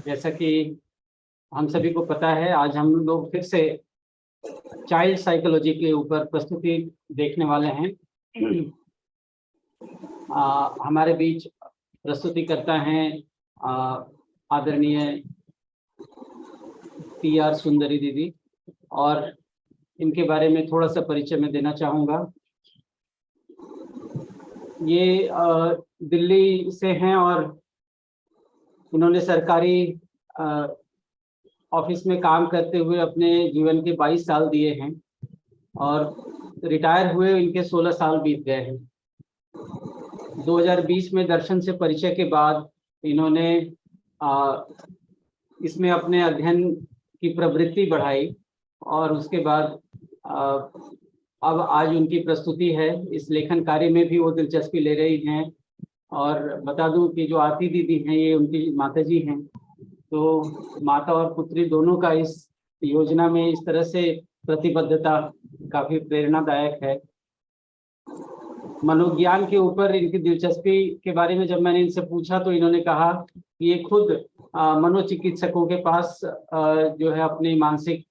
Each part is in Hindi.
जैसा कि हम सभी को पता है, आज हम लोग फिर से चाइल्ड साइकोलॉजी के ऊपर प्रस्तुति देखने वाले हैं। हमारे बीच प्रस्तुति करता है आदरणीय PR सुंदरी दीदी, और इनके बारे में थोड़ा सा परिचय मैं देना चाहूँगा। ये दिल्ली से हैं और इन्होंने सरकारी ऑफिस में काम करते हुए अपने जीवन के 22 साल दिए हैं और रिटायर हुए इनके 16 साल बीत गए हैं। 2020 में दर्शन से परिचय के बाद इन्होंने इसमें अपने अध्ययन की प्रवृत्ति बढ़ाई और उसके बाद अब आज उनकी प्रस्तुति है। इस लेखन कार्य में भी वो दिलचस्पी ले रही हैं। और बता दूं कि जो आरती दीदी हैं ये उनकी माताजी हैं। तो माता और पुत्री दोनों का इस योजना में इस तरह से प्रतिबद्धता काफी प्रेरणादायक है। मनोविज्ञान के ऊपर इनकी दिलचस्पी के बारे में जब मैंने इनसे पूछा तो इन्होंने कहा कि ये खुद मनोचिकित्सकों के पास जो है अपनी मानसिक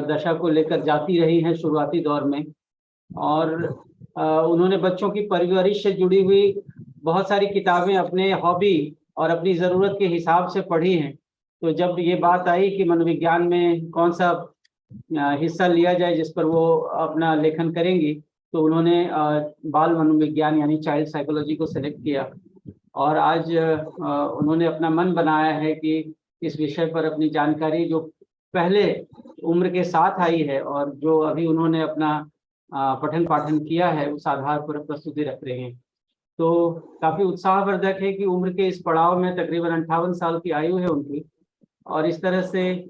दशा को लेकर जाती रही हैं शुरुआती दौर में। और उन्होंने बच्चों की परवरिश से जुड़ी हुई बहुत सारी किताबें अपने हॉबी और अपनी ज़रूरत के हिसाब से पढ़ी हैं। तो जब ये बात आई कि मनोविज्ञान में कौन सा हिस्सा लिया जाए जिस पर वो अपना लेखन करेंगी, तो उन्होंने बाल मनोविज्ञान यानी चाइल्ड साइकोलॉजी को सेलेक्ट किया। और आज उन्होंने अपना मन बनाया है कि इस विषय पर अपनी जानकारी जो पहले उम्र के साथ आई है और जो अभी उन्होंने अपना पठन पाठन किया है उस आधार पर प्रस्तुति रख रहे हैं। तो काफ़ी उत्साहवर्धक है कि उम्र के इस पड़ाव में तकरीबन 58 साल की आयु है उनकी, और इस तरह से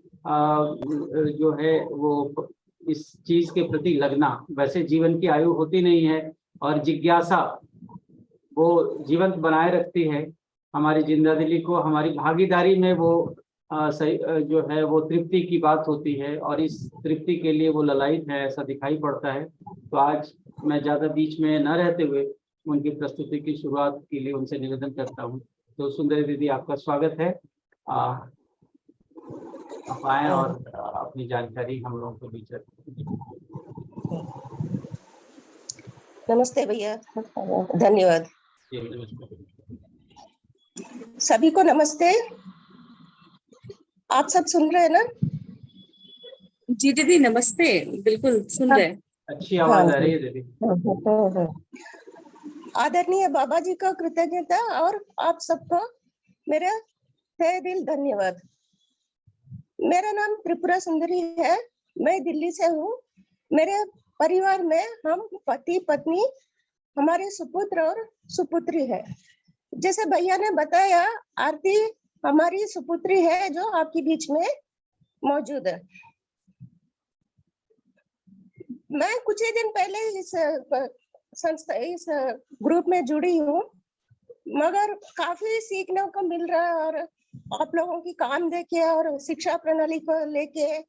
जो है वो इस चीज़ के प्रति लगना, वैसे जीवन की आयु होती नहीं है और जिज्ञासा वो जीवंत बनाए रखती है हमारी जिंदादिली को। हमारी भागीदारी में वो जो है वो तृप्ति की बात होती है और इस तृप्ति के लिए वो ललायित है, ऐसा दिखाई पड़ता है। तो आज मैं ज़्यादा बीच में न रहते हुए उनकी प्रस्तुति की शुरुआत के लिए उनसे निवेदन करता हूँ। तो सुंदरी दीदी, आपका स्वागत है। आप आए और अपनी जानकारी हम लोगों को बीच रखें। नमस्ते भैया, धन्यवाद। सभी को नमस्ते। आप सब सुन रहे हैं ना? जी दीदी नमस्ते, बिल्कुल सुन रहे हैं। अच्छी आवाज आ रही है दीदी। आदरणीय बाबा जी का कृतज्ञता और आप सबको मेरा तहे दिल धन्यवाद। मेरा नाम त्रिपुरा सुंदरी है, मैं दिल्ली से हूँ। मेरे परिवार में हम पति पत्नी, हमारे सुपुत्र और सुपुत्री है। जैसे भैया ने बताया, आरती हमारी सुपुत्री है जो आपके बीच में मौजूद है। मैं कुछ ही दिन पहले इस ग्रुप में जुड़ी हूँ, मगर काफी सीखने को मिल रहा है। और आप लोगों की काम देखे और शिक्षा प्रणाली को लेके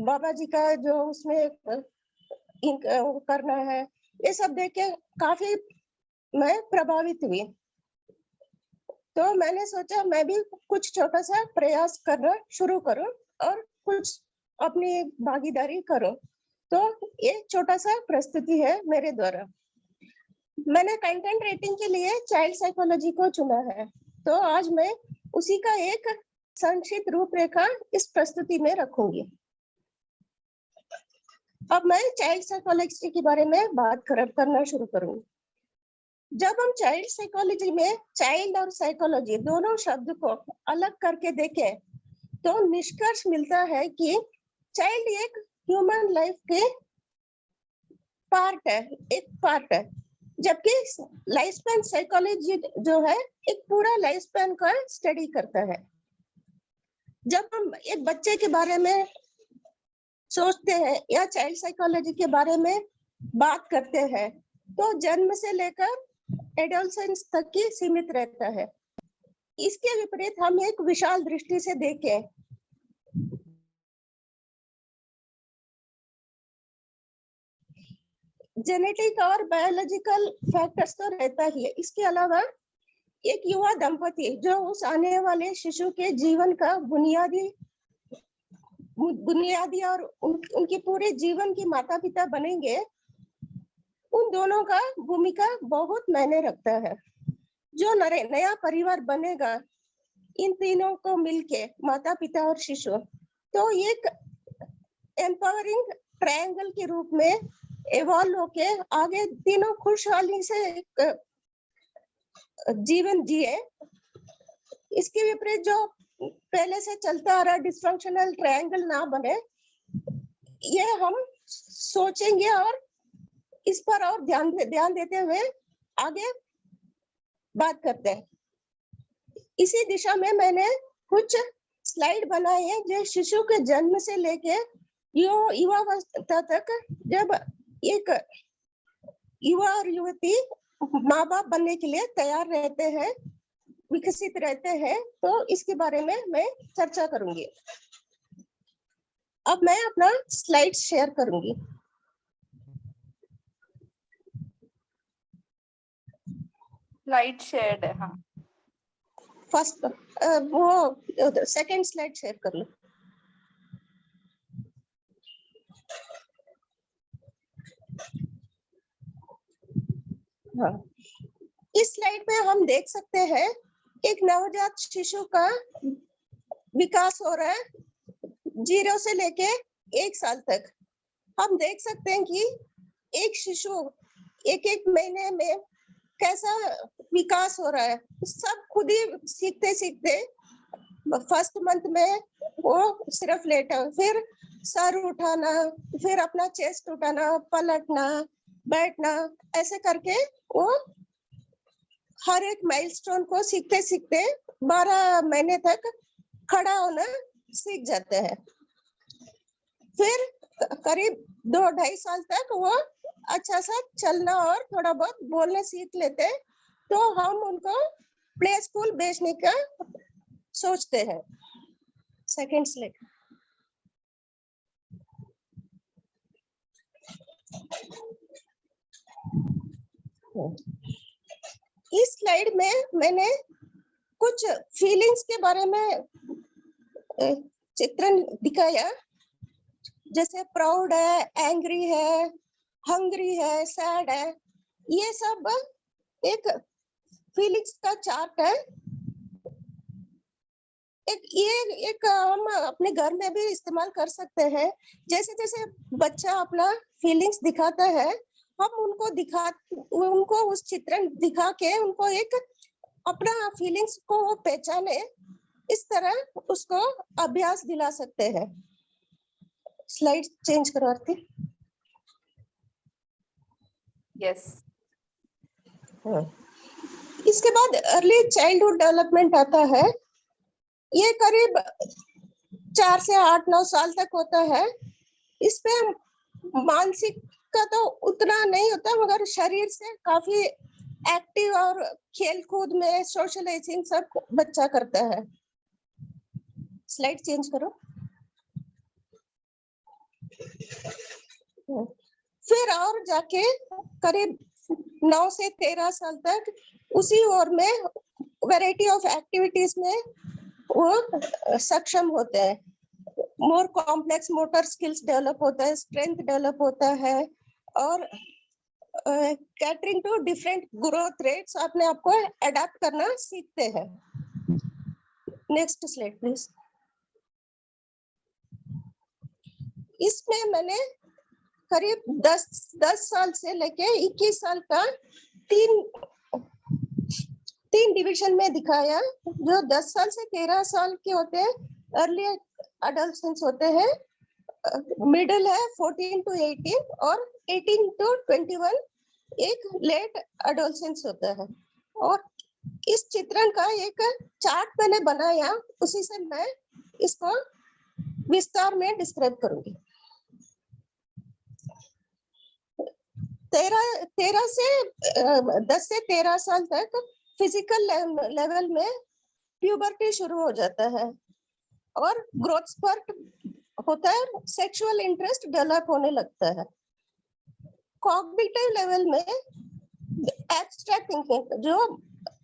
बाबा जी का जो उसमें करना है, ये सब देख के काफी मैं प्रभावित हुई। तो मैंने सोचा मैं भी कुछ छोटा सा प्रयास करना शुरू करूं और कुछ अपनी भागीदारी करूं। तो ये छोटा सा प्रस्तुति है मेरे द्वारा। मैंने कंटेंट रेटिंग के लिए चाइल्ड साइकोलॉजी को चुना है, तो आज मैं उसी का एक संक्षिप्त रूपरेखा इस प्रस्तुति में रखूंगी। अब मैं चाइल्ड साइकोलॉजी के बारे में बात करना शुरू करूंगी। जब हम चाइल्ड साइकोलॉजी में चाइल्ड और साइकोलॉजी दोनों शब्द को अलग करके देखें तो निष्कर्ष मिलता है कि चाइल्ड एक ह्यूमन लाइफ के एक पार्ट है, जबकि लाइफ स्पैन साइकोलॉजी जो है एक पूरा लाइफ स्पैन का स्टडी करता है। जब हम एक बच्चे के बारे में सोचते हैं या चाइल्ड साइकोलॉजी के बारे में बात करते हैं तो जन्म से लेकर एडोलसेंस तक ही सीमित रहता है। इसके विपरीत हम एक विशाल दृष्टि से देखें जेनेटिक और बायोलॉजिकल फैक्टर्स तो रहता ही है, इसके अलावा एक युवा दंपति जो उस आने वाले शिशु के जीवन का बुनियादी और उनकी पूरे जीवन की माता पिता बनेंगे, उन दोनों का भूमिका बहुत मायने रखता है। जो नया परिवार बनेगा इन तीनों को मिलके, माता पिता और शिशु, तो एक एम्पावरिंग ट्रायंगल के रूप में इवॉल्व होके आगे तीनों खुशहाली से जीवन जिए। इसके विपरीत जो पहले से चलता आ रहा डिस्फंक्शनल ट्रायंगल ना बने, ये हम सोचेंगे और इस पर और ध्यान देते हुए आगे बात करते हैं। इसी दिशा में मैंने कुछ स्लाइड बनाए हैं जो शिशु के जन्म से लेके युवावस्था तक, जब एक युवा और युवती माँ बाप बनने के लिए तैयार रहते हैं, विकसित रहते हैं, तो इसके बारे में मैं चर्चा करूंगी। अब मैं अपना स्लाइड शेयर करूंगी। स्लाइड शेयर्ड है। हाँ, फर्स्ट वो सेकंड स्लाइड शेयर कर लो। हाँ, इस स्लाइड में हम देख सकते हैं एक नवजात शिशु का विकास हो रहा है 0 से लेके 1 साल तक। हम देख सकते हैं कि एक शिशु एक महीने में कैसा विकास हो रहा है। सब खुद ही सीखते सीखते फर्स्ट मंथ में वो सिर्फ लेटा, फिर सर उठाना, फिर अपना चेस्ट उठाना, पलटना, बैठना, ऐसे करके वो हर एक माइलस्टोन को सीखते सीखते 12 महीने तक खड़ा होना सीख जाते हैं। फिर करीब 2-2.5 साल तक वो अच्छा सा चलना और थोड़ा बहुत बोलने सीख लेते, तो हम उनको प्ले स्कूल भेजने का सोचते हैं। Second slide. इस स्लाइड में मैंने कुछ फीलिंग्स के बारे में चित्रण दिखाया, जैसे प्राउड है, एंग्री है, हंग्री है, सैड है। ये सब एक फीलिंग्स का चार्ट है। एक हम अपने घर में भी इस्तेमाल कर सकते हैं। जैसे जैसे बच्चा अपना फीलिंग्स दिखाता है, हम उनको उस चित्रण दिखा के उनको एक अपना फीलिंग्स को वो पहचाने, इस तरह उसको अभ्यास दिला सकते हैं। स्लाइड चेंज करो आरती। यस। इसके बाद अर्ली चाइल्डहुड डेवलपमेंट आता है। ये करीब 4 से 8-9 साल तक होता है। इसपे मानसिक का तो उतना नहीं होता, मगर शरीर से काफी एक्टिव और खेल कूद में सोशलाइजिंग सब बच्चा करता है। स्लाइड चेंज करो। फिर और जाके करीब 9 से 13 साल तक उसी ओर में वैरायटी ऑफ एक्टिविटीज में वो सक्षम होते हैं। More complex motor skills develop होता है, स्ट्रेंथ डेवलप होता है, और catering to different growth rates अपने आप को अडेप्ट करना सीखते हैं। Next slide please. इसमें मैंने करीब 10 साल से लेके 21 साल का तीन डिवीजन में दिखाया। जो 10 साल से 13 साल के होते हैं अर्ली अडल्टेंस होते हैं, मिडिल है 14 to 18 और 18 to 21 एक लेट अडोलेसेंस होता है। और इस चित्रण का एक चार्ट मैंने बनाया, उसी से मैं इसको विस्तार में डिस्क्राइब करूंगी। 10 से 13 साल तक फिजिकल लेवल में प्यूबर्टी शुरू हो जाता है और ग्रोथ स्पर्ट होता है, सेक्सुअल इंटरेस्ट डेवलप होने लगता है। कॉग्निटिव लेवल में एब्स्ट्रैक्ट थिंकिंग, जो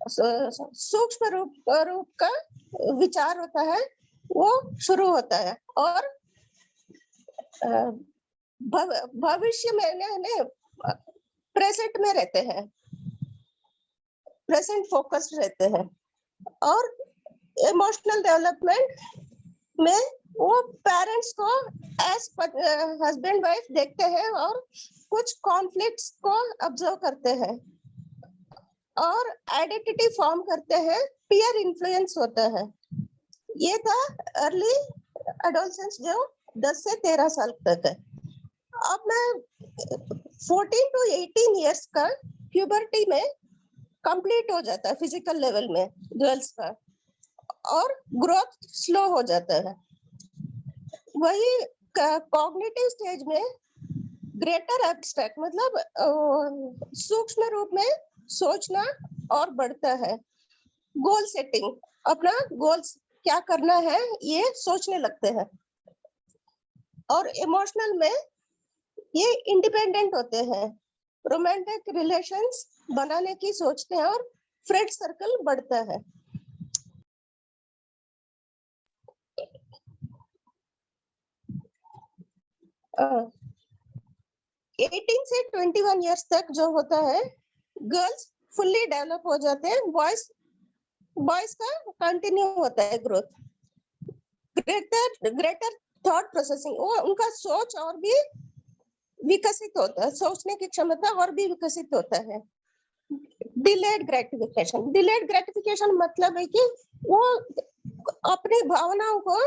सूक्ष्म रूप का विचार होता है, वो शुरू होता है। और भविष्य में प्रेजेंट में रहते हैं, प्रेजेंट फोकस्ड रहते हैं। और इमोशनल डेवलपमेंट में वो पेरेंट्स को एज हस्बैंड वाइफ देखते हैं और कुछ कॉन्फ्लिक्ट्स को ऑब्जर्व करते हैं और आइडेंटिटी फॉर्म करते हैं, पीयर इन्फ्लुएंस होता है। ये था अर्ली एडोलसेंस जो 10 से 13 साल तक है। अब मैं 14 to 18 इयर्स का प्यूबर्टी में कंप्लीट हो जाता है फिजिकल लेवल में गर्ल्स का, और ग्रोथ स्लो हो जाता है। वही कॉग्निटिव स्टेज में ग्रेटर एब्स्ट्रैक्ट मतलब सूक्ष्म रूप में सोचना और बढ़ता है। गोल सेटिंग, अपना गोल्स क्या करना है ये सोचने लगते हैं। और इमोशनल में ये इंडिपेंडेंट होते हैं, रोमांटिक रिलेशंस बनाने की सोचते हैं और फ्रेंड सर्कल बढ़ता है। uh, 18 से 21 इयर्स तक जो होता है, गर्ल्स फुल्ली डेवलप हो जाते हैं, बॉयज का कंटिन्यू होता है ग्रोथ। ग्रेटर थॉट प्रोसेसिंग, वो उनका सोच और भी विकसित होता है, सोचने की क्षमता और भी विकसित होता है। डिलेड ग्रेटिफिकेशन मतलब है कि वो अपनी भावनाओं को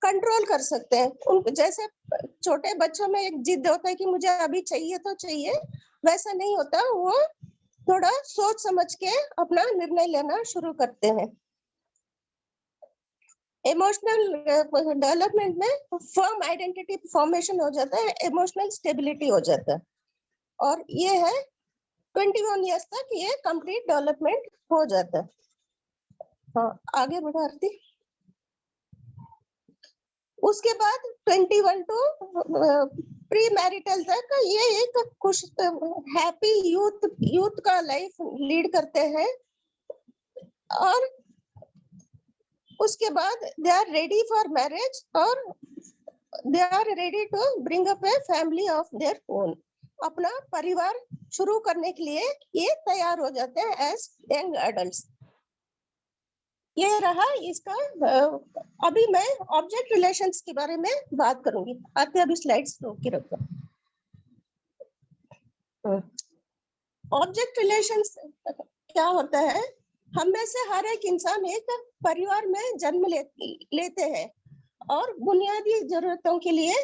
कंट्रोल कर सकते हैं। उन जैसे छोटे बच्चों में एक जिद होता है कि मुझे अभी चाहिए तो चाहिए, वैसा नहीं होता। वो थोड़ा सोच समझ के अपना निर्णय लेना शुरू करते हैं। इमोशनल डेवलपमेंट में फर्म आइडेंटिटी फॉर्मेशन हो जाता है, इमोशनल स्टेबिलिटी हो जाता है। और ये है 21 इयर्स तक ये कंप्लीट डेवलपमेंट हो जाता है। हाँ, आगे बढ़ा आरती। उसके बाद 21 टू प्री मैरिटल तक ये एक खुश हैप्पी यूथ का लाइफ लीड करते हैं। और उसके बाद they are ready for marriage और they are ready to bring up a family of their own. अपना परिवार शुरू करने के लिए ये तैयार हो जाते हैं एज यंग एडल्ट्स। ये रहा इसका। अभी मैं ऑब्जेक्ट रिलेशंस के बारे में बात करूंगी। आते अभी स्लाइड्स रोक के रखो। ऑब्जेक्ट रिलेशंस क्या होता है? हम में से हर एक इंसान एक परिवार में जन्म लेते हैं और बुनियादी जरूरतों के लिए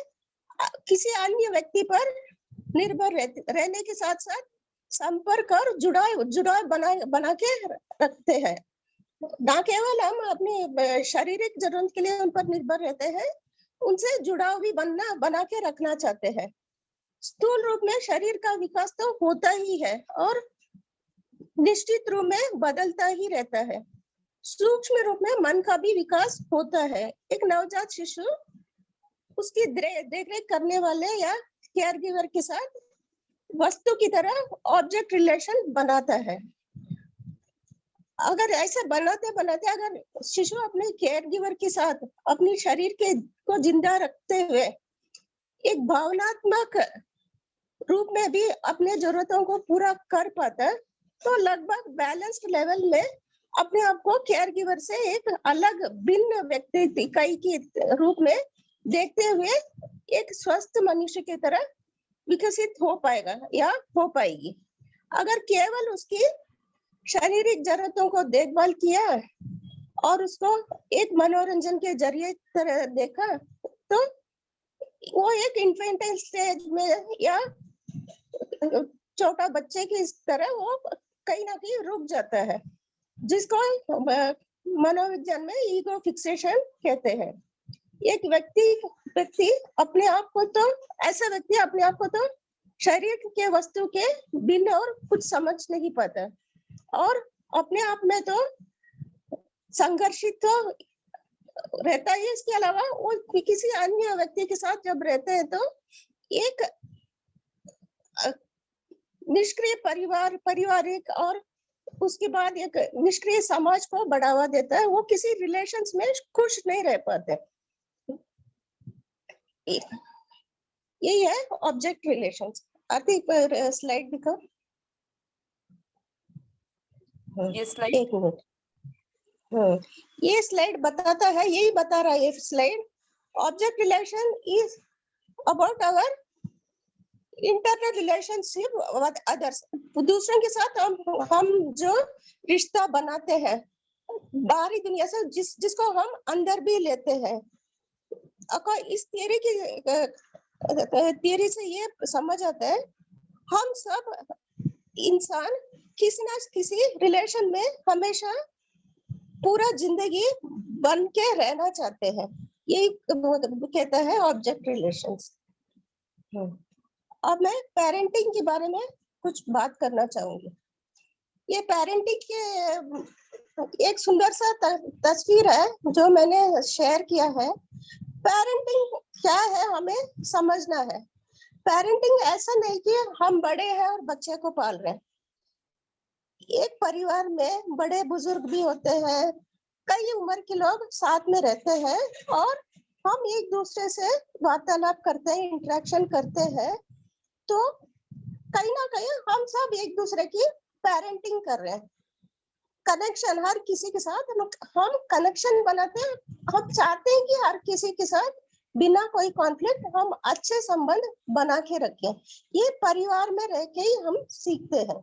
किसी अन्य व्यक्ति पर निर्भर रहने के साथ साथ संपर्क और जुड़ाव बना के रखते हैं। ना केवल हम अपनी शारीरिक जरूरत के लिए उन पर निर्भर रहते हैं, उनसे जुड़ाव भी बना के रखना चाहते हैं। स्थूल रूप में शरीर का विकास तो होता ही है और निश्चित रूप में बदलता ही रहता है। सूक्ष्म रूप में मन का भी विकास होता है। एक नवजात शिशु उसकी देखरेख करने वाले या केयर गिवर के साथ वस्तु की तरह ऑब्जेक्ट रिलेशन बनाता है। अगर ऐसे बनाते बनाते अगर शिशु अपने केयर गिवर के साथ अपने शरीर को जिंदा रखते हुए एक भावनात्मक रूप में भी अपने जरूरतों को पूरा कर पाता है, तो लगभग बैलेंस्ड लेवल में अपने आप को केयर गिवर से एक अलग भिन्न व्यक्ति इकाई के रूप में देखते हुए एक स्वस्थ मनुष्य की तरह विकसित हो पाएगा या हो पाएगी। अगर केवल उसकी शारीरिक जरूरतों को देखभाल किया और उसको एक मनोरंजन के जरिए तरह देखा, तो वो एक इन्फेंटाइल स्टेज में या छोटा बच्चे की इस तरह वो कहीं ना कहीं रुक जाता है, जिसको मनोविज्ञान में ईगो फिक्सेशन कहते हैं। एक व्यक्ति अपने आप को तो ऐसा व्यक्ति अपने आप को तो शरीर के वस्तु के भिन्न और कुछ समझ नहीं पाता और अपने आप में तो संघर्षित तो रहता ही। इसके अलावा वो किसी अन्य व्यक्ति के साथ जब रहते हैं तो एक निष्क्रिय पारिवारिक और उसके बाद एक निष्क्रिय समाज को बढ़ावा देता है, वो किसी रिलेशंस में खुश नहीं रह पाते। यही है ऑब्जेक्ट रिलेशंस। आरती पर स्लाइड दिखाओ। ये स्लाइड एक मिनट। ये स्लाइड बताता है, यही बता रहा है ये slide, object relation is about our internal relationship with others. दूसरों के साथ हम जो रिश्ता बनाते हैं बाहरी दुनिया से, जिसको हम अंदर भी लेते हैं। इस थियरी से ये समझ आता है, हम सब इंसान किसी ना किसी रिलेशन में हमेशा पूरा जिंदगी बन के रहना चाहते हैं। यही कहता है ऑब्जेक्ट रिलेशंस। अब मैं पेरेंटिंग के बारे में कुछ बात करना चाहूंगी। ये पेरेंटिंग के एक सुंदर सा तस्वीर है जो मैंने शेयर किया है। पेरेंटिंग क्या है हमें समझना है। पेरेंटिंग ऐसा नहीं कि हम बड़े हैं और बच्चे को पाल रहे हैं। एक परिवार में बड़े बुजुर्ग भी होते हैं, कई उम्र के लोग साथ में रहते हैं और हम एक दूसरे से वार्तालाप करते हैं, इंटरेक्शन करते हैं। तो कहीं ना कहीं हम सब एक दूसरे की पेरेंटिंग कर रहे हैं। कनेक्शन हर किसी के साथ हम कनेक्शन बनाते हैं। हम चाहते हैं कि हर किसी के साथ बिना कोई कॉन्फ्लिक्ट हम अच्छे संबंध बना के रखें। ये परिवार में रह के ही हम सीखते हैं।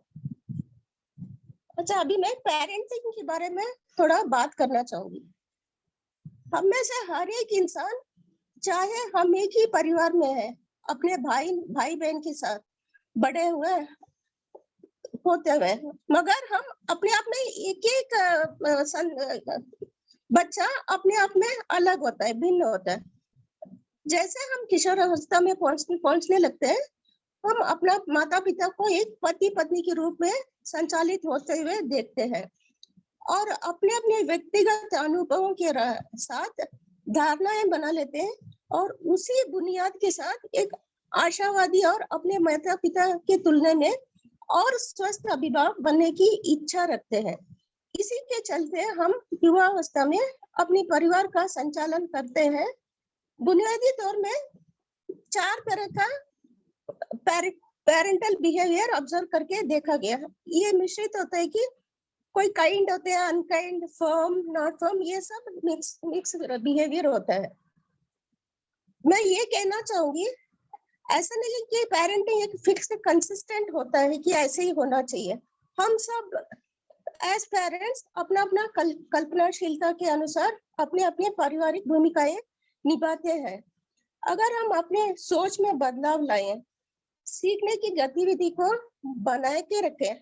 अच्छा, अभी मैं पेरेंटिंग के बारे में थोड़ा बात करना चाहूंगी। हम में से हर एक इंसान, चाहे हम एक ही परिवार में है, अपने भाई बहन के साथ बड़े हुए होते हुए, मगर हम अपने आप में एक बच्चा अपने आप में अलग होता है, भिन्न होता है। जैसे हम किशोरावस्था में पहुंचने लगते हैं, हम अपना माता पिता को एक पति पत्नी के रूप में संचालित होते हुए देखते हैं और अपने अपने व्यक्तिगत अनुभवों के साथ धारणाएं बना लेते हैं और उसी बुनियाद के साथ एक आशावादी और अपने माता पिता की तुलना में और स्वस्थ अभिभावक बनने की इच्छा रखते हैं। इसी के चलते हम युवावस्था में अपने परिवार का संचालन करते हैं। बुनियादी तौर में 4 तरह का पेरेंटल बिहेवियर ऑब्जर्व करके देखा गया है। ये मिश्रित होता है कि कोई काइंड होते हैं, अनकाइंड, फर्म, नॉट फर्म, ये सब मिक्स बिहेवियर होता है। मैं ये कहना चाहूंगी, ऐसा नहीं है कि पेरेंटिंग एक फिक्स्ड कंसिस्टेंट होता है कि ऐसे ही होना चाहिए। हम सब एज पेरेंट्स अपना अपना कल्पनाशीलता के अनुसार अपने अपने पारिवारिक भूमिकाएं निभाते हैं। अगर हम अपने सोच में बदलाव लाएं, सीखने की गतिविधि को बनाए के रखें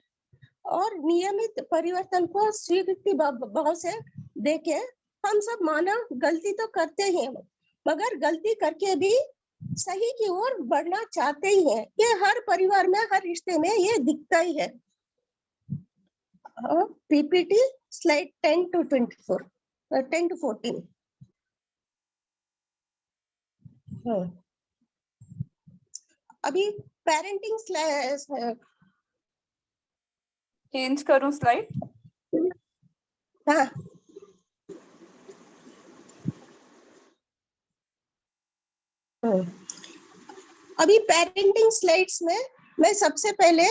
और नियमित परिवर्तन को स्वीकृति भाव से देखें, हम सब मानव गलती तो करते ही हैं, मगर गलती करके भी सही की ओर बढ़ना चाहते ही हैं। ये हर परिवार में, हर रिश्ते में ये दिखता ही है। PPT slide 10 to 14। अभी पेरेंटिंग चेंज करूं स्लाइड? हाँ, अभी पेरेंटिंग स्लाइड्स में मैं सबसे पहले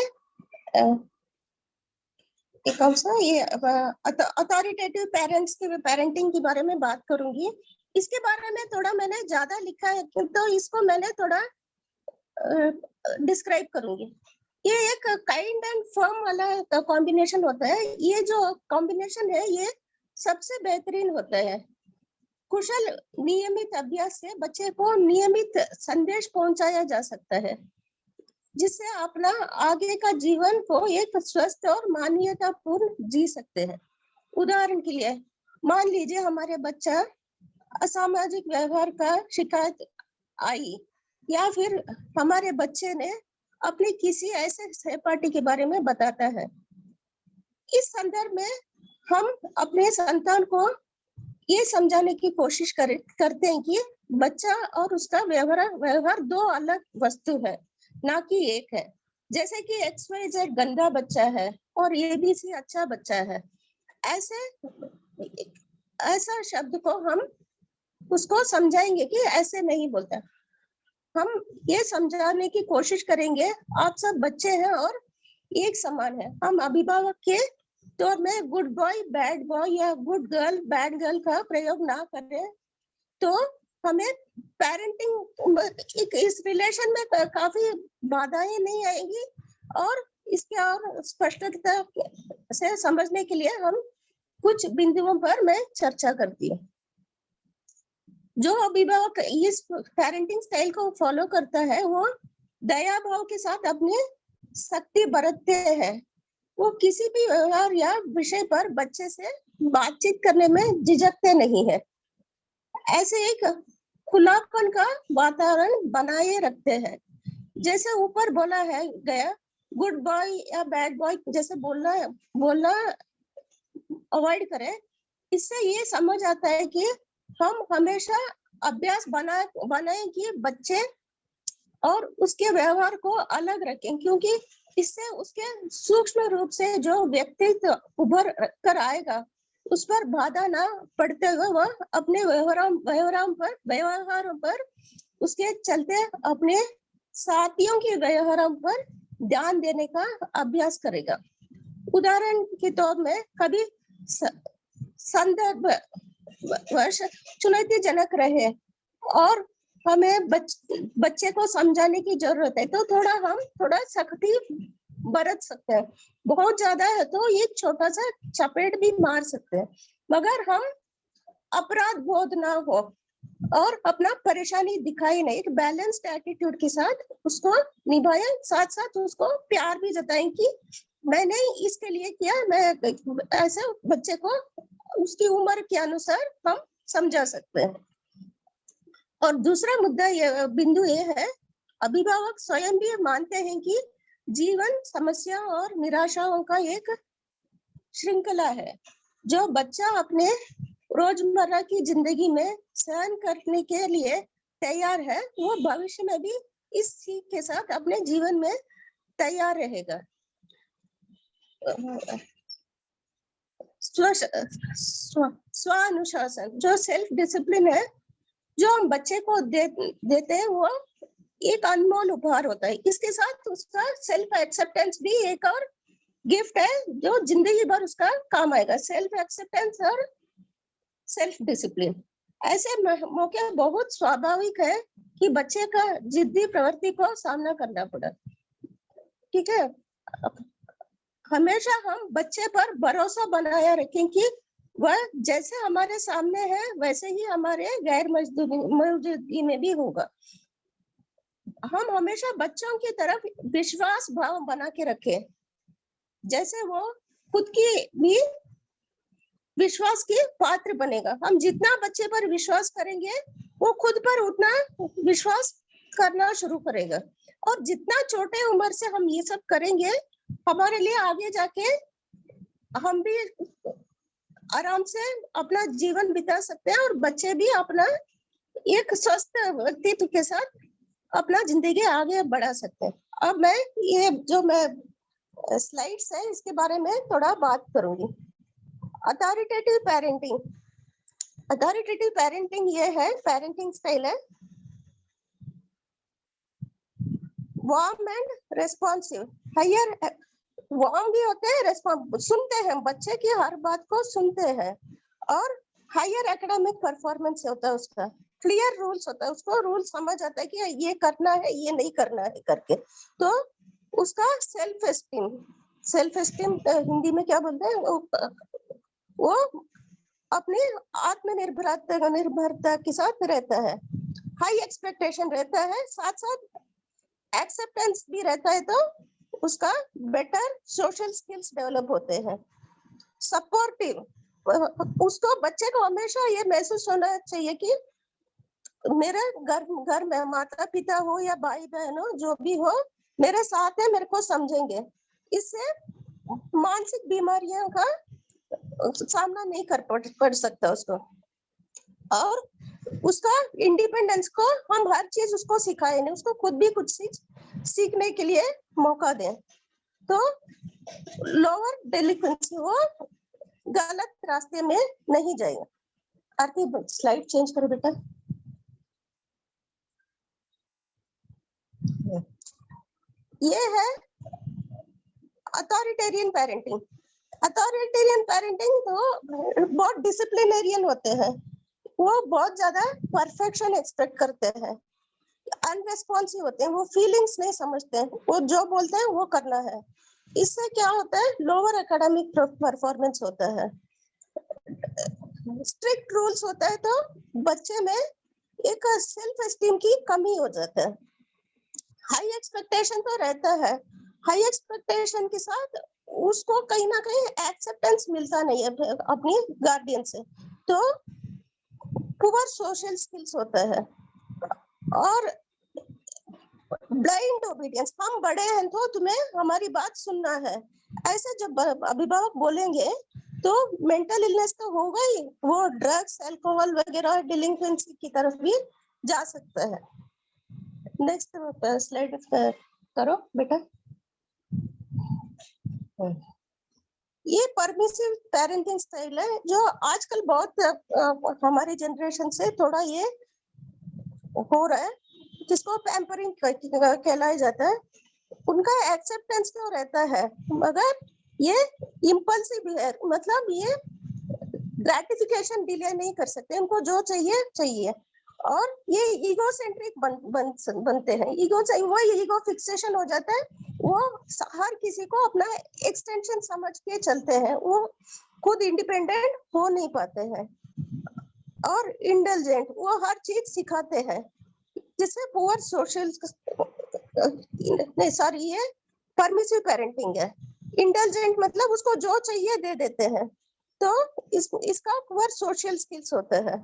कौन सा ये अथॉरिटेटिव पेरेंटिंग के बारे में बात करूंगी। इसके बारे में थोड़ा मैंने ज्यादा लिखा है, तो इसको मैंने थोड़ा डिस्क्राइब करूंगी। ये एक काइंड एंड फर्म वाला कॉम्बिनेशन होता है। ये जो कॉम्बिनेशन है ये सबसे बेहतरीन होता है। कुशल नियमित अभ्यास से बच्चे को नियमित संदेश पहुंचाया जा सकता है, जिससे अपना आगे का जीवन को एक स्वस्थ और मानवीयतापूर्ण जी सकते हैं। उदाहरण के लिए मान लीजिए हमारे बच्चा असामाजिक व्यवहार का शिकायत आई, या फिर हमारे बच्चे ने अपनी किसी ऐसे सहपाठी के बारे में बताता है। इस संदर्भ में हम अपने संतान को ये समझाने की कोशिश करते हैं कि बच्चा और उसका व्यवहार 2 अलग वस्तु है, ना कि एक है। जैसे कि XYZ गंदा बच्चा है और ABC अच्छा बच्चा है, ऐसा शब्द को हम उसको समझाएंगे कि ऐसे नहीं बोलता। हम ये समझाने की कोशिश करेंगे आप सब बच्चे हैं और एक समान है। हम अभिभावक के तौर में गुड बॉय बैड बॉय या गुड गर्ल बैड गर्ल का प्रयोग ना करें, तो हमें पेरेंटिंग इस रिलेशन में काफी बाधाएं नहीं आएंगी। और इसके और स्पष्टता से समझने के लिए हम कुछ बिंदुओं पर मैं चर्चा करती हूँ। जो अभिभावक इस पेरेंटिंग स्टाइल को फॉलो करता है वो दया भाव के साथ अपनी सख्ती बरतते हैं। वो किसी भी व्यवहार या विषय पर बच्चे से बातचीत करने में झिझकते नहीं है। ऐसे एक खुलापन का वातावरण बनाए रखते हैं। जैसे ऊपर बोला है गया, गुड बॉय या बैड बॉय जैसे बोलना अवॉइड करें। इससे ये समझ आता है कि हम हमेशा अभ्यास बनाएं कि बच्चे और उसके व्यवहार को अलग रखें, क्योंकि इससे उसके सूक्ष्म रूप से जो व्यक्तित्व उभर कर आएगा उस पर बाधा ना पड़ते हुए वह अपने व्यवहारों पर उसके चलते अपने साथियों के व्यवहारों पर ध्यान देने का अभ्यास करेगा। उदाहरण के तौर में कभी संदर्भ वर्ष चुनौतीजनक रहे और हमें बच्चे को समझाने की जरूरत है, तो थोड़ा सख्ती बरत सकते हैं। बहुत ज्यादा है तो एक छोटा सा चपेट भी मार सकते हैं, मगर हम अपराध बोध ना हो और अपना परेशानी दिखाई नहीं, एक बैलेंस्ड एटीट्यूड के साथ उसको निभाएं। साथ साथ उसको प्यार भी जताएं कि मैंने इसके लिए किया, मैं ऐसे बच्चे को उसकी उम्र के अनुसार हम समझा सकते हैं। और दूसरा मुद्दा बिंदु ये है, अभिभावक स्वयं भी मानते हैं कि जीवन समस्या और निराशाओं का एक श्रृंखला है। जो बच्चा अपने रोजमर्रा की जिंदगी में सहन करने के लिए तैयार है वो भविष्य में भी इस सीख के साथ अपने जीवन में तैयार रहेगा। स्वानुशासन जो सेल्फ डिसिप्लिन है जो हम बच्चे को देते हैं वो एक अनमोल उपहार होता है। इसके साथ उसका सेल्फ एक्सेप्टेंस भी एक और गिफ्ट है जो जिंदगी भर उसका काम आएगा। सेल्फ एक्सेप्टेंस और सेल्फ डिसिप्लिन ऐसे मौके बहुत स्वाभाविक है कि बच्चे का जिद्दी प्रवृत्ति को सामना करना पड़ा। ठीक है, हमेशा हम बच्चे पर भरोसा बनाया रखें कि वह जैसे हमारे सामने है वैसे ही हमारे गैर मौजूदगी में भी होगा। हम हमेशा बच्चों की तरफ विश्वास भाव बना के रखें, जैसे वो खुद की भी विश्वास के पात्र बनेगा। हम जितना बच्चे पर विश्वास करेंगे वो खुद पर उतना विश्वास करना शुरू करेगा। और जितना छोटे उम्र से हम ये सब करेंगे हमारे लिए आगे जाके हम भी आराम से अपना जीवन बिता सकते हैं और बच्चे भी अपना एक स्वस्थ व्यक्तित्व के साथ अपना जिंदगी आगे बढ़ा सकते हैं। अब मैं ये जो मैं स्लाइड्स है इसके बारे में थोड़ा बात करूंगी। अथॉरिटेटिव पेरेंटिंग ये है, पेरेंटिंग स्टाइल है warm and responsive. Higher warm भी होते हैं, सुनते हैं, बच्चे की हर बात को सुनते हैं। और हायर एकेडमिक परफॉर्मेंस होता है, उसका क्लियर रूल्स होता है, उसको रूल समझ आता है कि ये करना है ये नहीं करना है करके। तो उसका सेल्फ एस्टीम हिंदी में क्या बोलते हैं, वो अपनी आत्मनिर्भरता के साथ रहता है। हाई एक्सपेक्टेशन रहता है, साथ साथ एक्सेप्टेंस भी रहता है, तो उसका बेटर सोशल स्किल्स डेवलप होते हैं। सपोर्टिव, उसको बच्चे को हमेशा ये महसूस होना चाहिए कि मेरे घर में माता पिता हो या भाई बहन हो, जो भी हो मेरे साथ है, मेरे को समझेंगे। इससे मानसिक बीमारियों का सामना नहीं कर पड़ सकता उसको। और उसका इंडिपेंडेंस को हम हर चीज उसको सिखाए नहीं, उसको खुद भी कुछ सीखने के लिए मौका दें। तो लोअर डेलिक्वेंसी, वो गलत रास्ते में नहीं जाएगा। आरती स्लाइड चेंज करो बेटा। ये है अथॉरिटेरियन पेरेंटिंग। अथॉरिटेरियन पेरेंटिंग तो बहुत डिसिप्लिनेरियन होते हैं, वो बहुत ज्यादा परफेक्शन एक्सपेक्ट करते हैं, अनरेस्पॉन्सिव होते हैं, वो फीलिंग्स नहीं समझते हैं, वो जो बोलते हैं वो करना है। इससे क्या होता है, लोअर एकेडमिक परफॉर्मेंस होता है। स्ट्रिक्ट रूल्स होता है तो बच्चे में एक सेल्फ एस्टीम की कमी हो जाता है। हाई एक्सपेक्टेशन तो रहता है, हाई एक्सपेक्टेशन के साथ उसको कहीं ना कहीं एक्सेप्टेंस मिलता नहीं है अपनी गार्डियन से, तो पुअर सोशल स्किल्स होता है। और ब्लाइंड ओबीडियंस, हम बड़े हैं तो तुम्हें हमारी बात सुनना है, ऐसे जब अभिभावक बोलेंगे तो मेंटल इलनेस तो होगा ही, वो ड्रग्स अल्कोहल वगैरह डिलिंक्वेंसी की तरफ भी जा सकता है। नेक्स्ट स्लाइड करो बेटा। ये परमिसिव पेरेंटिंग स्टाइल है जो आजकल बहुत हमारी जनरेशन से थोड़ा ये हो रहा है, जिसको पैम्परिंग कहलाया जाता है। उनका एक्सेप्टेंस तो रहता है, मगर ये इम्पल्सिव बिहेवियर, मतलब ये ग्रेटिफिकेशन डिले नहीं कर सकते, उनको जो चाहिए चाहिए, और ये ईगो सेंट्रिक बनते हैं। वो ईगो फिक्सेशन हो जाता है, वो हर किसी को अपना एक्सटेंशन समझ के चलते हैं, वो खुद इंडिपेंडेंट हो नहीं पाते हैं। और इंडल्जेंट, वो हर चीज सिखाते हैं, जिससे पुअर सोशल नहीं सॉरी ये परमिसिव पेरेंटिंग है। इंटेलिजेंट मतलब उसको जो चाहिए दे देते हैं, तो इसका पुअर सोशल स्किल्स होता है।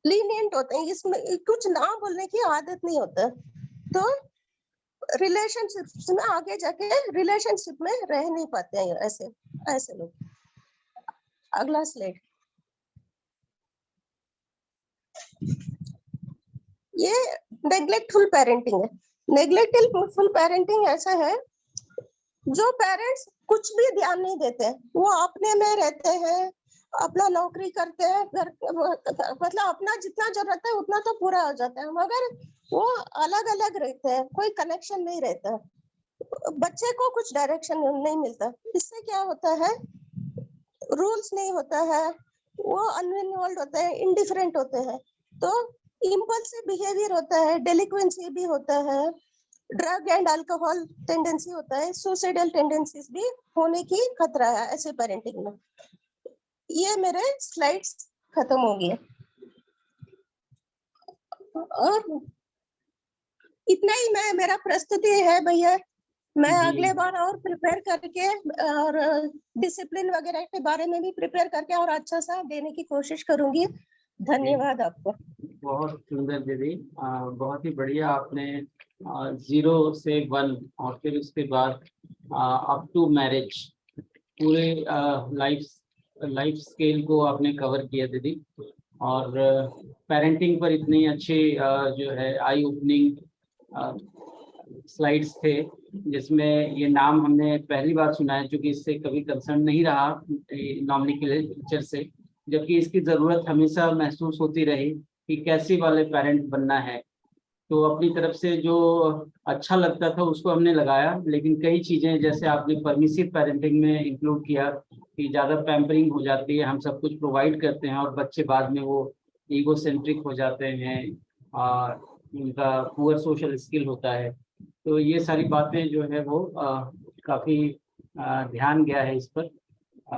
लीनियंट होते हैं, इसमें कुछ ना बोलने की आदत नहीं होता, तो रिलेशनशिप में आगे जाके रिलेशनशिप में रह नहीं पाते हैं ऐसे लोग। अगला स्लाइड। ये नेग्लेक्टफुल पेरेंटिंग है। नेग्लेक्टफुल पेरेंटिंग ऐसा है जो पेरेंट्स कुछ भी ध्यान नहीं देते, वो अपने में रहते हैं, अपना नौकरी करते हैं, घर मतलब अपना जितना जरूरत है उतना तो पूरा हो जाता है, मगर वो अलग अलग रहते हैं, कोई कनेक्शन नहीं रहता, बच्चे को कुछ डायरेक्शन नहीं मिलता। इससे क्या होता है, रूल्स नहीं होता है, वो अनइन्वॉल्व होते हैं, इंडिफरेंट होते हैं, तो इम्पल्सिव बिहेवियर होता है, डेलिक्वेंसी भी होता है, ड्रग एंड अल्कोहल टेंडेंसी होता है, सुसाइडल टेंडेंसीज भी होने की खतरा है ऐसे पेरेंटिंग में। ये मेरे स्लाइड्स खत्म हो गए और इतना ही मेरा प्रस्तुति है भैया। मैं अगले बार और प्रिपेयर करके और डिसिप्लिन वगैरह के बारे में भी प्रिपेयर करके और अच्छा सा देने की कोशिश करूंगी। धन्यवाद आपको। बहुत सुंदर दीदी, बहुत ही बढ़िया। आपने 0 से 1 और फिर उसके बाद अप टू मैरिज पूरे लाइफ स्केल को आपने कवर किया दीदी। और पेरेंटिंग पर इतनी अच्छी जो है आई ओपनिंग स्लाइड्स थे, जिसमें ये नाम हमने पहली बार सुना है, क्योंकि इससे कभी कंसर्न नहीं रहा नॉमिनक्लेचर से, जबकि इसकी ज़रूरत हमेशा महसूस होती रही कि कैसे वाले पेरेंट बनना है। तो अपनी तरफ से जो अच्छा लगता था उसको हमने लगाया, लेकिन कई चीज़ें जैसे आपने परमिसिव पेरेंटिंग में इंक्लूड किया कि ज़्यादा पैम्परिंग हो जाती है, हम सब कुछ प्रोवाइड करते हैं और बच्चे बाद में वो ईगो सेंट्रिक हो जाते हैं और उनका पुअर सोशल स्किल होता है। तो ये सारी बातें जो है वो काफ़ी ध्यान गया है इस पर।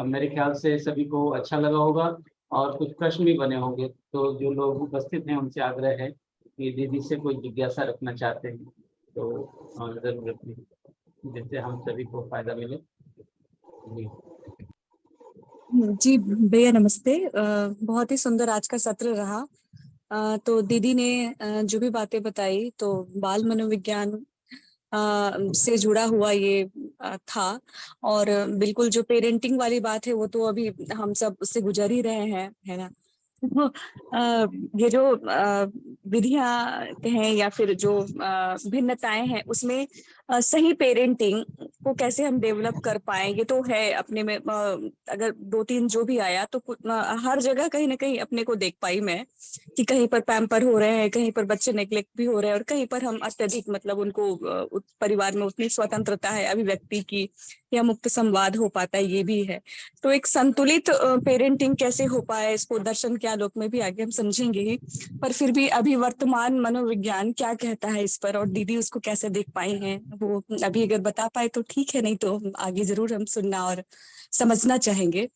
मेरे ख्याल से सभी को अच्छा लगा होगा और कुछ प्रश्न भी बने होंगे, तो जो लोग उपस्थित हैं उनसे आग्रह है कि दीदी से कोई जिज्ञासा रखना चाहते हैं तो जरूर रखें, जिससे हम सभी को फायदा मिले। जी भैया नमस्ते। बहुत ही सुंदर आज का सत्र रहा। तो दीदी ने जो भी बातें बताई, तो बाल मनोविज्ञान से जुड़ा हुआ ये था, और बिल्कुल जो पेरेंटिंग वाली बात है वो तो अभी हम सब उससे गुजर ही रहे हैं, है ना। तो ये जो विधियां कहें या फिर जो भिन्नताएं हैं, उसमें सही पेरेंटिंग को कैसे हम डेवलप कर पाएंगे, तो है अपने में अगर 2-3 जो भी आया तो हर जगह कहीं ना कहीं अपने को देख पाई मैं कि कहीं पर पैम्पर हो रहे हैं, कहीं पर बच्चे नेग्लेक्ट भी हो रहे हैं, और कहीं पर हम अत्यधिक मतलब उनको परिवार में उतनी स्वतंत्रता है अभिव्यक्ति की या मुक्त संवाद हो पाता है, ये भी है। तो एक संतुलित पेरेंटिंग कैसे हो पाए, इसको दर्शन के आलोक में भी आगे हम समझेंगे ही, पर फिर भी अभी वर्तमान मनोविज्ञान क्या कहता है इस पर, और दीदी उसको कैसे देख पाई हैं, वो अभी अगर बता पाए तो ठीक है, नहीं तो आगे जरूर हम सुनना और समझना चाहेंगे।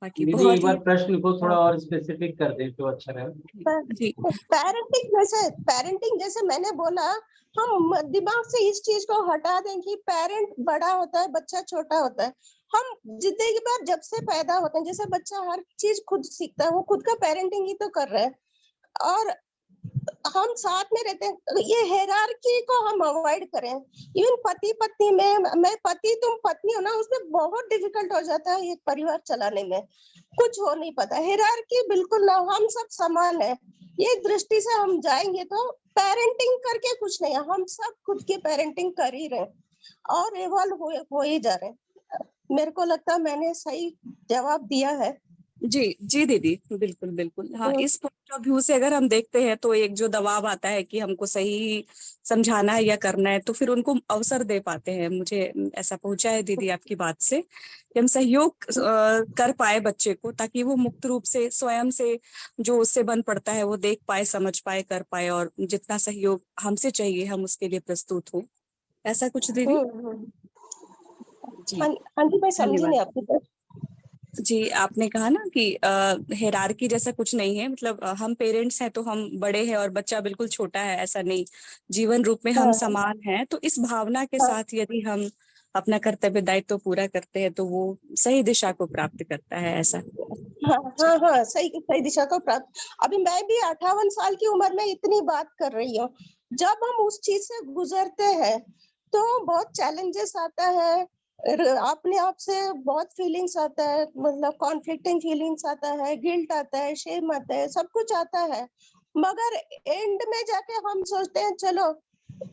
बाकी दीदी एक बहुत बार ही प्रश्न को थोड़ा और स्पेसिफिक कर दें तो अच्छा रहेगा। जी पेरेंटिंग जैसे मैंने बोला, हम दिमाग से इस चीज को हटा दें कि पेरेंट बड़ा होता है, बच्चा छोटा होता है। हम जितने की बार जब से पैदा होते हैं, जैसे बच्चा हर चीज खुद सीखता है, वो खुद का पेरेंटिंग ही तो कर रहे हैं, और हम साथ में रहते हैं। ये हायरार्की को हम अवॉइड करें। इवन पति पत्नी में, मैं पति तुम पत्नी हो ना, उसमें बहुत डिफिकल्ट हो जाता है एक परिवार चलाने में, कुछ हो नहीं पाता। हायरार्की बिल्कुल ना, हम सब समान है, ये दृष्टि से हम जाएंगे तो पेरेंटिंग करके कुछ नहीं है, हम सब खुद की पेरेंटिंग कर ही रहे हैं और इवॉल्व हो ही जा रहे हैं। मेरे को लगता है मैंने सही जवाब दिया है। जी जी दीदी, बिल्कुल बिल्कुल। हाँ, इस पॉइंट ऑफ व्यू से अगर हम देखते हैं तो एक जो दबाव आता है कि हमको सही समझाना है या करना है, तो फिर उनको अवसर दे पाते हैं। मुझे ऐसा पहुंचा है दीदी आपकी बात से कि हम सहयोग कर पाए बच्चे को, ताकि वो मुक्त रूप से स्वयं से जो उससे बन पड़ता है वो देख पाए, समझ पाए, कर पाए, और जितना सहयोग हमसे चाहिए हम उसके लिए प्रस्तुत हो। ऐसा कुछ दीदी? जी हाँ जी, मैं समझी धन्यवाद। नहीं आपकी बात। जी, आपने कहा ना कि हेरारकी जैसा कुछ नहीं है, मतलब हम पेरेंट्स हैं तो हम बड़े हैं और बच्चा बिल्कुल छोटा है, ऐसा नहीं। जीवन रूप में हम हाँ समान हैं, तो इस भावना के हाँ साथ यदि हम अपना कर्तव्य दायित्व पूरा करते हैं तो वो सही दिशा को प्राप्त करता है, ऐसा। हाँ हाँ हाँ, सही सही दिशा को प्राप्त। अभी मैं भी 58 साल की उम्र में इतनी बात कर रही हूँ। जब हम उस चीज से गुजरते हैं तो बहुत चैलेंजेस आता है, अपने आप से बहुत फीलिंग्स आता है, मतलब कॉन्फ्लिक्टिंग फीलिंग्स आता है, गिल्ट आता है, शेम आता है, सब कुछ आता है। मगर एंड में जाके हम सोचते हैं चलो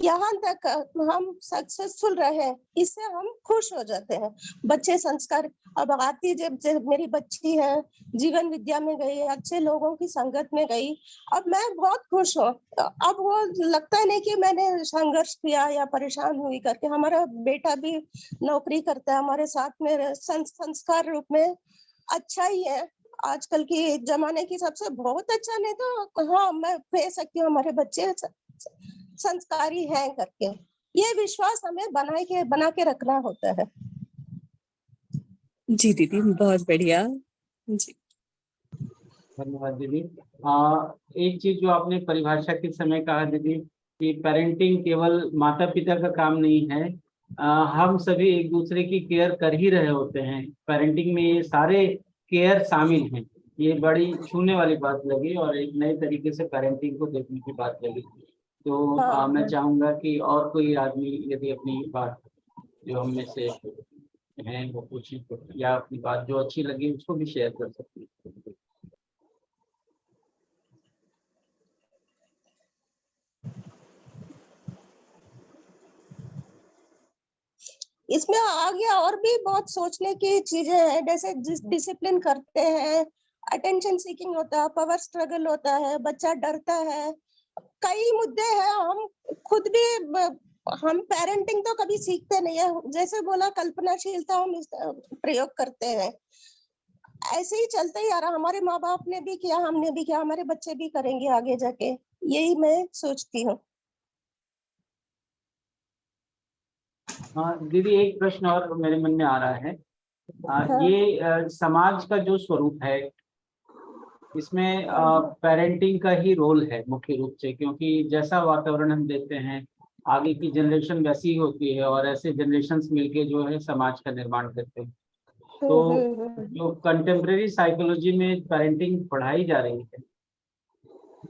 यहाँ तक हम सक्सेसफुल रहे, इससे हम खुश हो जाते हैं। बच्चे संस्कार, अब आती जब मेरी बच्ची है, जीवन विद्या में गई, अच्छे लोगों की संगत में गई, अब मैं बहुत खुश हूँ। अब वो लगता नहीं कि मैंने संघर्ष किया या परेशान हुई करके। हमारा बेटा भी नौकरी करता है हमारे साथ में, संस्कार रूप में अच्छा ही है, आजकल की जमाने की सबसे बहुत अच्छा, नहीं तो हाँ मैं कह सकती हूँ हमारे बच्चे संस्कारी हैं करके। ये विश्वास हमें बना के रखना होता है। जी दीदी, बहुत बढ़िया। जी धन्यवाद दीदी। एक चीज जो आपने परिभाषा के समय कहा दीदी कि पेरेंटिंग केवल माता पिता का काम नहीं है, हम सभी एक दूसरे की केयर कर ही रहे होते हैं। पेरेंटिंग में ये सारे केयर शामिल हैं। ये बड़ी छूने वाली बात लगी और एक नए तरीके से पेरेंटिंग को देखने की बात लगी। तो हाँ मैं हाँ। चाहूंगा कि और कोई आदमी यदि अपनी बात जो हम में से हैं वो पूछे या अपनी बात जो अच्छी लगी उसको भी शेयर कर सकते हैं। इसमें आगे और भी बहुत सोचने की चीजें हैं, जैसे डिसिप्लिन करते हैं, अटेंशन सीकिंग होता है, पावर स्ट्रगल होता है, बच्चा डरता है, कई मुद्दे हैं। हम खुद भी हम पेरेंटिंग तो कभी सीखते नहीं है, जैसे बोला कल्पनाशीलता हम प्रयोग करते हैं, ऐसे ही चलते ही आ रहा। हमारे माँ बाप ने भी किया, हमने भी किया, हमारे बच्चे भी करेंगे आगे जाके, यही मैं सोचती हूँ। हाँ दीदी, एक प्रश्न और मेरे मन में आ रहा है। हाँ ये समाज का जो स्वरूप है इसमें हाँ पेरेंटिंग का ही रोल है मुख्य रूप से, क्योंकि जैसा वातावरण हम देते हैं आगे की जनरेशन वैसी ही होती है और ऐसे जनरेशन्स मिलके जो है समाज का निर्माण करते हैं। तो हम्म। जो कंटेम्प्रेरी साइकोलॉजी में पेरेंटिंग पढ़ाई जा रही है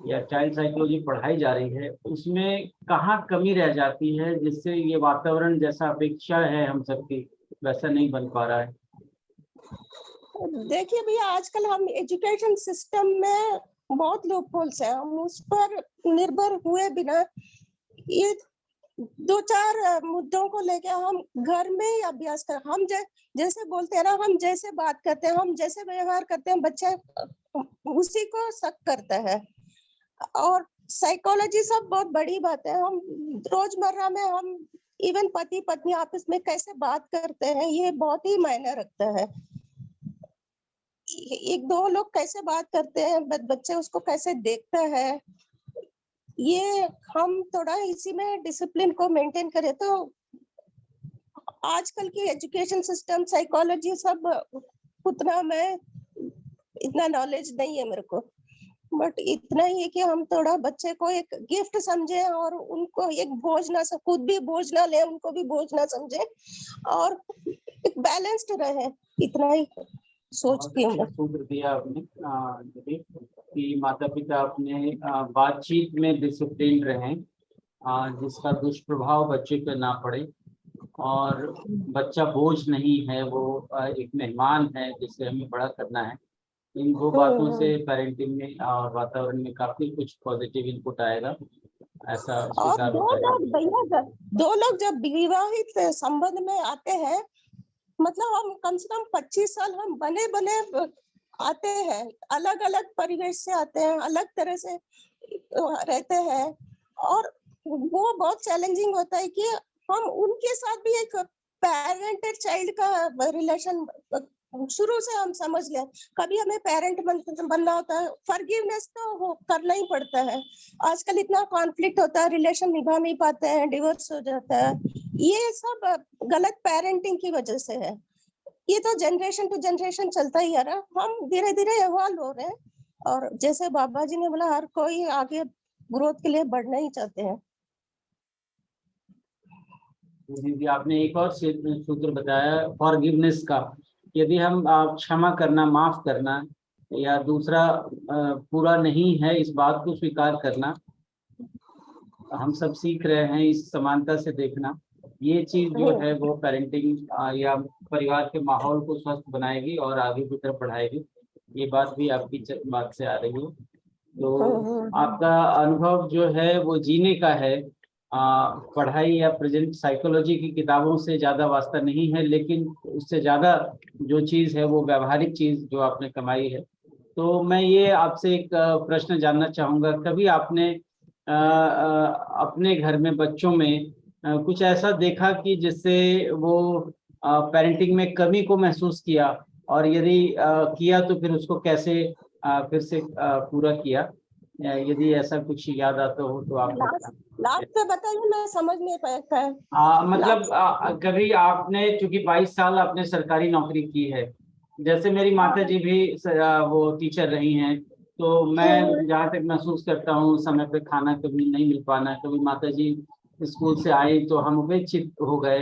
या चाइल्ड साइकोलॉजी पढ़ाई जा रही है, उसमें कहाँ कमी रह जाती है जिससे ये वातावरण जैसा अपेक्षा है हम सबकी वैसा नहीं बन पा रहा है? देखिए भैया, आजकल हम एजुकेशन सिस्टम में बहुत लूपहोल्स है, हम उस पर निर्भर हुए बिना ये दो चार मुद्दों को लेके हम घर में ही अभ्यास कर, हम जैसे बोलते हैं ना, हम जैसे बात करते हैं, हम जैसे व्यवहार करते हैं, बच्चा उसी को शक करता है। और साइकोलॉजी सब बहुत बड़ी बात है। हम रोजमर्रा में हम इवन पति पत्नी आपस में कैसे बात करते हैं, ये बहुत ही मायने रखता है। एक दो लोग कैसे बात करते हैं, बच्चे उसको कैसे देखता है, ये हम थोड़ा इसी में डिसिप्लिन को मेंटेन करें तो आजकल की एजुकेशन सिस्टम साइकोलॉजी सब उतना मैं इतना नॉलेज नहीं है मेरे को, बट इतना ही है कि हम थोड़ा बच्चे को एक गिफ्ट समझे और उनको एक बोझ ना, खुद भी बोझ ना ले, उनको भी बोझ ना समझे और एक बैलेंस्ड रहे, इतना ही सोचती हूँ। सूत्र दिया आपने दीदी, कि माता पिता अपने बातचीत में डिसिप्लिन रहें, जिसका दुष्प्रभाव बच्चे पर ना पड़े, और बच्चा बोझ नहीं है, वो एक मेहमान है जिसे हमें बड़ा करना है। इन दो बातों से पेरेंटिंग में और वातावरण में काफी कुछ पॉजिटिव इनपुट आएगा, ऐसा और स्वीकार दो होता है। लोग भैया, दो लोग जब विवाहित संबंध में आते हैं, मतलब हम कम से कम 25 साल हम बने बने आते हैं, अलग अलग परिवेश से आते हैं, अलग तरह से रहते हैं, और वो बहुत चैलेंजिंग होता है कि हम उनके साथ भी एक पेरेंट चाइल्ड का रिलेशन शुरू से हम समझ लें। कभी हमें पेरेंट बनना होता है, फॉरगिवनेस तो वो करना ही पड़ता है। आजकल इतना कॉन्फ्लिक्ट होता है, रिलेशन निभा नहीं पाते हैं, डिवोर्स हो जाता है, ये सब गलत पेरेंटिंग की वजह से है। ये तो जनरेशन टू जनरेशन चलता ही आ रहा, हम धीरे धीरे इवॉल्व हो रहे हैं, और जैसे बाबा जी ने बोला, हर कोई आगे ग्रोथ के लिए बढ़ना ही चाहते हैं। दीदी आपने एक और सूत्र बताया फॉरगिवनेस का, यदि हम क्षमा करना, माफ करना, या दूसरा पूरा नहीं है इस बात को स्वीकार करना, हम सब सीख रहे हैं इस समानता से देखना, ये चीज जो है वो पेरेंटिंग या परिवार के माहौल को स्वस्थ बनाएगी और आगे की तरफ बढ़ाएगी। ये बात भी आपकी बात से आ रही है। तो आपका अनुभव जो है वो जीने का है, पढ़ाई या प्रेजेंट साइकोलॉजी की किताबों से ज़्यादा वास्ता नहीं है, लेकिन उससे ज़्यादा जो चीज़ है वो व्यवहारिक चीज़ जो आपने कमाई है। तो मैं ये आपसे एक प्रश्न जानना चाहूँगा, कभी आपने अपने घर में बच्चों में कुछ ऐसा देखा कि जिससे वो पेरेंटिंग में कमी को महसूस किया, और यदि किया तो फिर उसको कैसे फिर से पूरा किया, यदि ऐसा कुछ याद आता हो तो आप लास्ट पे बताइए, मैं समझ नहीं पाया। मतलब कभी आपने, चूंकि 22 साल आपने सरकारी नौकरी की है, जैसे मेरी माता जी भी वो टीचर रही हैं, तो मैं जहाँ तक महसूस करता हूँ समय पे खाना कभी नहीं मिल पाना, कभी माता जी स्कूल से आई तो हम उपेक्षित हो गए,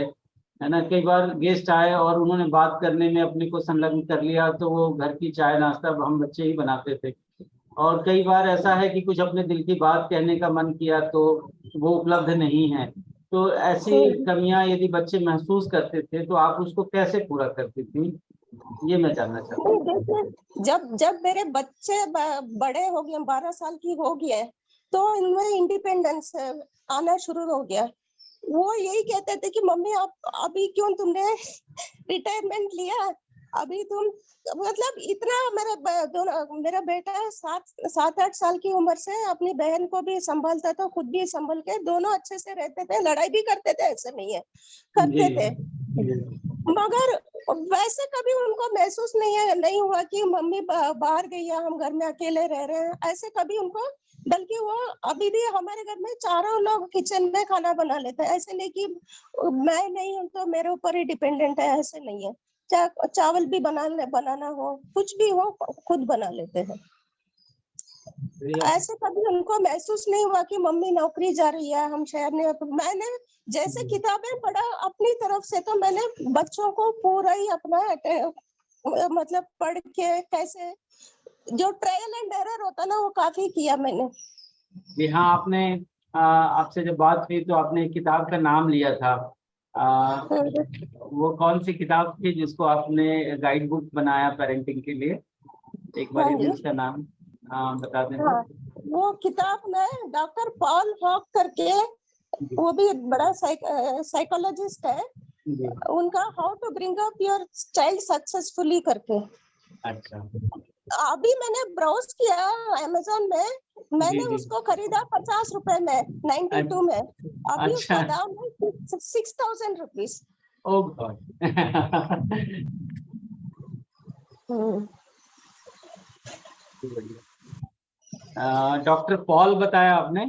है ना। कई बार गेस्ट आए और उन्होंने बात करने में अपने को संलग्न कर लिया, तो वो घर की चाय नाश्ता हम बच्चे ही बनाते थे। और कई बार ऐसा है कि कुछ अपने दिल की बात कहने का मन किया तो वो उपलब्ध नहीं है। तो ऐसी कमियां यदि बच्चे महसूस करते थे तो आप उसको कैसे पूरा करती थी, ये मैं जानना चाहता हूँ। देखिए, जब जब मेरे बच्चे बड़े हो गए, 12 साल की हो गए, तो इनमें इंडिपेंडेंस आना शुरू हो गया। वो यही कहते थे कि मम्मी आप अभी क्यों तुमने रिटायरमेंट लिया, अभी तुम, मतलब इतना मेरा बेटा 7-8 साल की उम्र से अपनी बहन को भी संभालता था, खुद भी संभल के, दोनों अच्छे से रहते थे, लड़ाई भी करते थे, ऐसे नहीं है, करते थे, मगर वैसे कभी उनको महसूस नहीं हुआ कि मम्मी बाहर गई है, हम घर में अकेले रह रहे हैं, ऐसे कभी उनको, बल्कि वो अभी भी हमारे घर में चारों लोग किचन में खाना बना लेते हैं, ऐसे नहीं कि मैं नहीं हूं तो मेरे ऊपर ही डिपेंडेंट है, ऐसे नहीं है। चावल भी बनाना हो, कुछ भी हो, खुद बना लेते हैं। ऐसे कभी उनको महसूस नहीं हुआ कि मम्मी नौकरी जा रही है, हम शहर में। मैंने जैसे किताबें पढ़ा अपनी तरफ से, तो मैंने बच्चों को पूरा ही अपना मतलब पढ़ के, कैसे जो ट्रायल एंड एरर होता ना, वो काफी किया मैंने। जी हाँ, आपने आपसे जब बात हुई तो आपने एक किताब का नाम लिया था, वो कौन सी किताब थी जिसको आपने गाइड बुक बनाया पेरेंटिंग के लिए, एक बार उसका नाम बता दें। वो किताब में डॉक्टर पॉल हॉक करके वो भी एक बड़ा साइकोलॉजिस्ट है, जी, उनका how to bring up your child successfully करके। अच्छा अभी मैंने ब्राउज किया अमेज़न में, मैंने जी। उसको खरीदा 50 रुपए में 92 में, अभी अच्छा, उसका दाम है 6000 rupees. Oh God. Doctor Paul बताया आपने?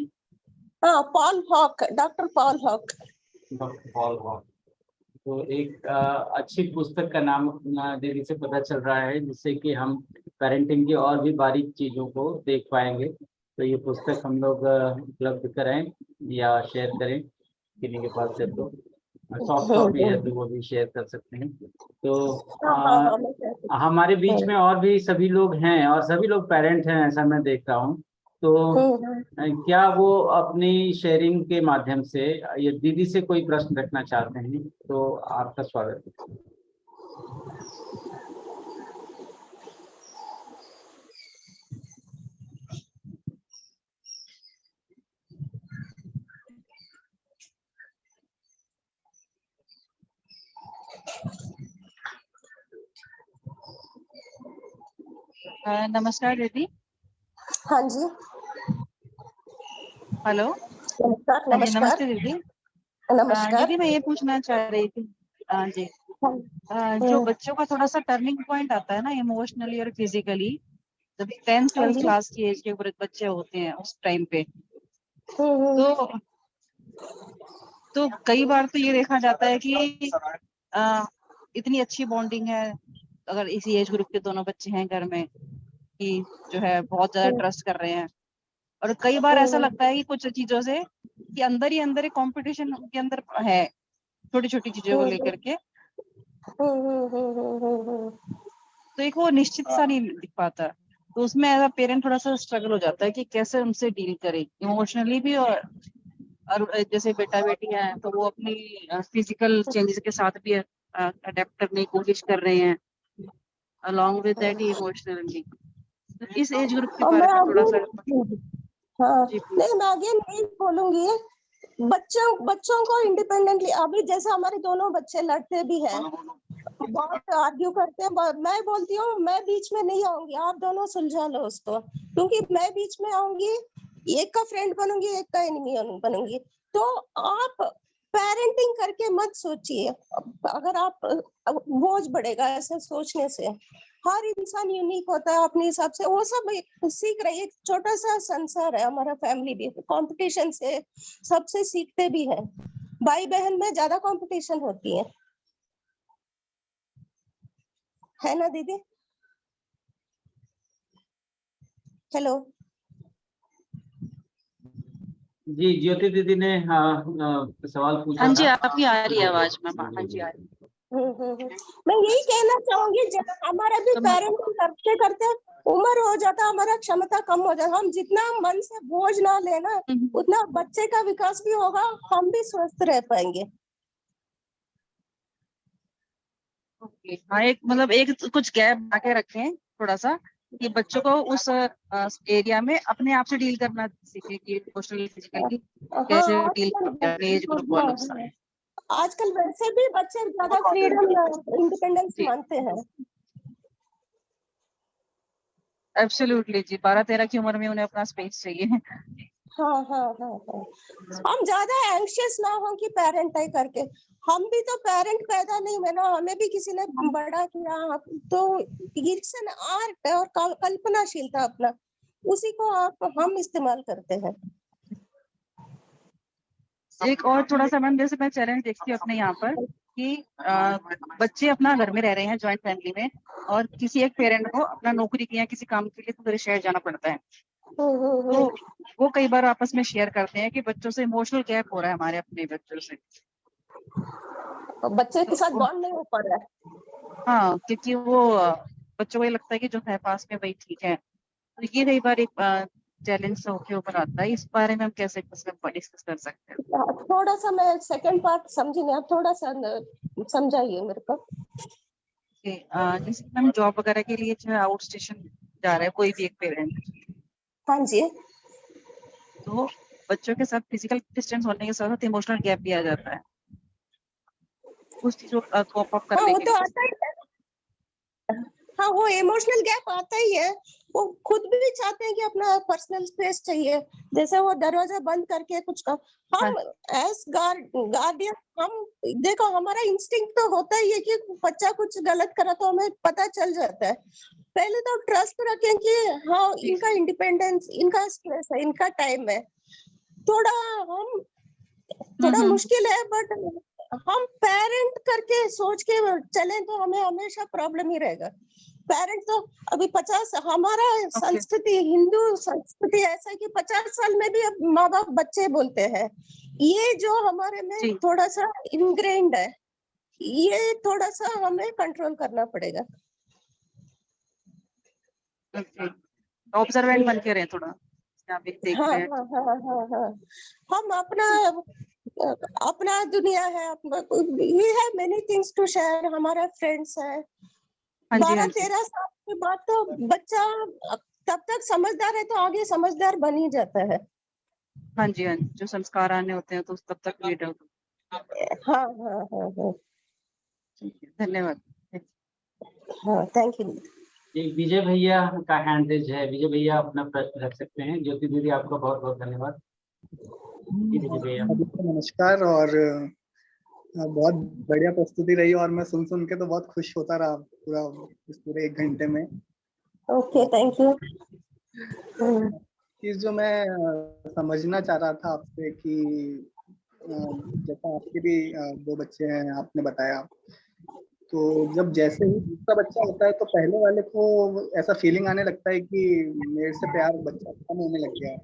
हाँ, Paul Hawk, doctor Paul Hawk. Doctor Paul Walk. तो एक अच्छी पुस्तक का नाम दीदी से पता चल रहा है, जिससे कि हम पेरेंटिंग की और भी बारीक चीज़ों को देख पाएंगे। तो ये पुस्तक हम लोग उपलब्ध कराएं या शेयर करें किन्हीं के पास है तो, सॉफ्ट कॉपी है तो वो भी शेयर कर सकते हैं। तो हाँ हाँ हाँ, मैं कह सकती हमारे बीच हूँ। में और भी सभी लोग हैं और सभी लोग पेरेंट हैं, ऐसा मैं देख रहा हूँ। तो क्या वो अपनी शेयरिंग के माध्यम से ये दीदी से कोई प्रश्न रखना चाहते हैं तो आपका स्वागत है। नमस्कार दीदी। हाँ जी, हेलो। नमस्कार हाँ जी, नमस्कार नमस्ते दीदी। नमस्कार। दीदी मैं ये पूछना चाह रही थी जी, जो बच्चों का थोड़ा सा टर्निंग पॉइंट आता है ना इमोशनली और फिजिकली, जब 10th 12th क्लास की एज के बच्चे होते हैं उस टाइम पे, तो कई बार तो ये देखा जाता है कि इतनी अच्छी बॉन्डिंग है अगर इसी एज ग्रुप के दोनों बच्चे हैं घर में, कि जो है बहुत ज्यादा ट्रस्ट कर रहे हैं। और कई बार ऐसा लगता है कि कुछ चीजों से कि अंदर ही अंदर एक कंपटीशन उनके अंदर है, छोटी छोटी चीजों को लेकर के। तो एक वो निश्चित सा नहीं दिख पाता, तो उसमें एज अ पेरेंट थोड़ा सा स्ट्रगल हो जाता है कि कैसे उनसे डील करें इमोशनली भी। और जैसे बेटा बेटी है तो वो अपनी फिजिकल चेंजेस के साथ भी अडेप्ट करने की कोशिश कर रहे हैं, अलॉन्ग विद दैट इमोशनली। तो इस एज ग्रुप के और बारे मैं में थोड़ा सा आगे, हाँ जी नहीं, मैं आगे नहीं बोलूंगी। बच्चों को इंडिपेंडेंटली, अभी जैसे हमारे दोनों बच्चे लड़ते भी हैं, बहुत आर्ग्यू करते हैं, मैं बोलती हूँ मैं बीच में नहीं आऊंगी, आप दोनों सुलझा लो उसको, क्योंकि मैं बीच में आऊंगी एक का फ्रेंड बनूंगी एक का एनिमी बनूंगी। तो आप पेरेंटिंग करके मत सोचिए, अगर आप बोझ बढ़ेगा ऐसे सोचने से। हर इंसान यूनिक होता है अपने हिसाब से, वो सब सीख रही है। एक छोटा सा संसार है हमारा, फैमिली भी कंपटीशन से सबसे सीखते भी हैं। भाई बहन में ज्यादा कंपटीशन होती है ना दीदी? हेलो। जी, ज्योति दीदी ने सवाल पूछा हाँ जी, था। आपकी आ रही है आवाज मैम। हाँ जी, आ रही है। मैं यही कहना चाहूंगी, जब हमारा भी तो पेरेंटिंग करते करते उम्र हो जाता, हमारा क्षमता कम हो जाता, हम जितना मन से बोझ ना लेना, उतना बच्चे का विकास भी होगा, हम भी स्वस्थ रह पाएंगे। हाँ, एक मतलब एक कुछ गैप बना के रखें थोड़ा सा, कि बच्चों को उस एरिया में अपने आप से डील करना सीखे, कि इमोशनली फिजिकली हाँ कैसे डील आजकल, करते एज ग्रुप वालों के साथ। आजकल वैसे भी बच्चे ज्यादा फ्रीडम इंडिपेंडेंस जी मानते हैं। एब्सोल्युटली जी, 12-13 की उम्र में उन्हें अपना स्पेस चाहिए। हाँ हाँ हाँ हाँ, हम ज्यादा एंग्शियस ना हो कि पेरेंट है करके। हम भी तो पेरेंट पैदा नहीं हुए ना, हमें भी किसी ने बड़ा किया। तो इट्स एन आर्ट और कल्पनाशीलता अपना, उसी को हम इस्तेमाल करते हैं। एक और थोड़ा सा मैम, जैसे मैं चैलेंज देखती हूँ अपने यहाँ पर कि बच्चे अपना घर में रह रहे हैं जॉइंट फैमिली में, और किसी एक पेरेंट को अपना नौकरी के या किसी काम के लिए दूसरे शहर जाना पड़ता है। तो वो कई बार आपस में शेयर करते हैं कि बच्चों से इमोशनल गैप हो रहा है हमारे अपने बच्चों से। बच्चे के साथ बॉन्ड नहीं हो पा रहा है। हाँ, क्योंकि वो बच्चों को ये लगता है कि जो है पास में वही ठीक है। तो ये कई बार एक चैलेंज के ऊपर आता है। इस बारे में हम कैसे डिस्कस कर सकते हैं? थोड़ा सा मैं सेकंड पार्ट समझी नहीं, आप थोड़ा सा समझाइए मेरे को। जैसे हम जॉब वगैरह के लिए जो आउट स्टेशन जा रहा है कोई भी एक पेरेंट, हाँ जी। तो बच्चों के साथ फिजिकल डिस्टेंस होने के साथ साथ इमोशनल गैप भी आ जाता है उस चीजों को कॉप अप हाँ करने वो के तो लिए। आता ही है। हाँ वो इमोशनल गैप आता ही है। वो खुद भी चाहते हैं कि अपना पर्सनल स्पेस चाहिए, जैसे वो दरवाजा बंद करके कुछ का हम एज गार्डियन हम देखो हमारा इंस्टिंक्ट तो होता ही है कि बच्चा कुछ गलत करा तो हमें पता चल जाता है। पहले तो ट्रस्ट रखें कि हाँ इनका इंडिपेंडेंस, इनका स्ट्रेस है, इनका टाइम है। थोड़ा मुश्किल है, बट हम पेरेंट करके सोच के चलें तो हमें हमेशा प्रॉब्लम ही रहेगा। पेरेंट तो अभी 50 हमारा संस्कृति, हिंदू संस्कृति ऐसा है कि 50 साल में भी अब माँ बाप बच्चे बोलते हैं। ये जो हमारे में जी। थोड़ा सा इनग्रेन्ड है, ये थोड़ा सा हमें कंट्रोल करना पड़ेगा। ऑब्जर्वेंट बन के रहे थोड़ा, आप भी देख हाँ रहे हैं। हाँ हाँ हाँ हाँ हम अपना दुनिया है, we have many things to share, हमारा फ्रेंड्स है। हाँ जी, हाँ 12-13 साल के बाद तो बच्चा तब तक समझदार है तो आगे समझदार बन ही जाता है। हाँ जी, हाँ जी, जो संस्कार आने होते हैं तो तब तक वेट होता है। हाँ हाँ हाँ हाँ ठीक है, धन्यवाद। हाँ थैंक यू। एक विजय भैया का हैंड रेज है, विजय भैया अपना प्रश्न रख सकते हैं। ज्योति दीदी आपका बहुत बहुत धन्यवाद। जी विजय भैया। नमस्कार। और बहुत बढ़िया प्रस्तुति रही और मैं सुन के तो बहुत खुश होता रहा पूरे 1 घंटे में। Okay thank you. चीज जो मैं समझना चाह रहा था आपसे कि जैसा आपके भी 2 बच्चे हैं, आपने बताया, तो जब जैसे ही दूसरा बच्चा होता है तो पहले वाले को ऐसा फीलिंग आने लगता है कि मेरे से प्यार बच्चा कम होने लग गया है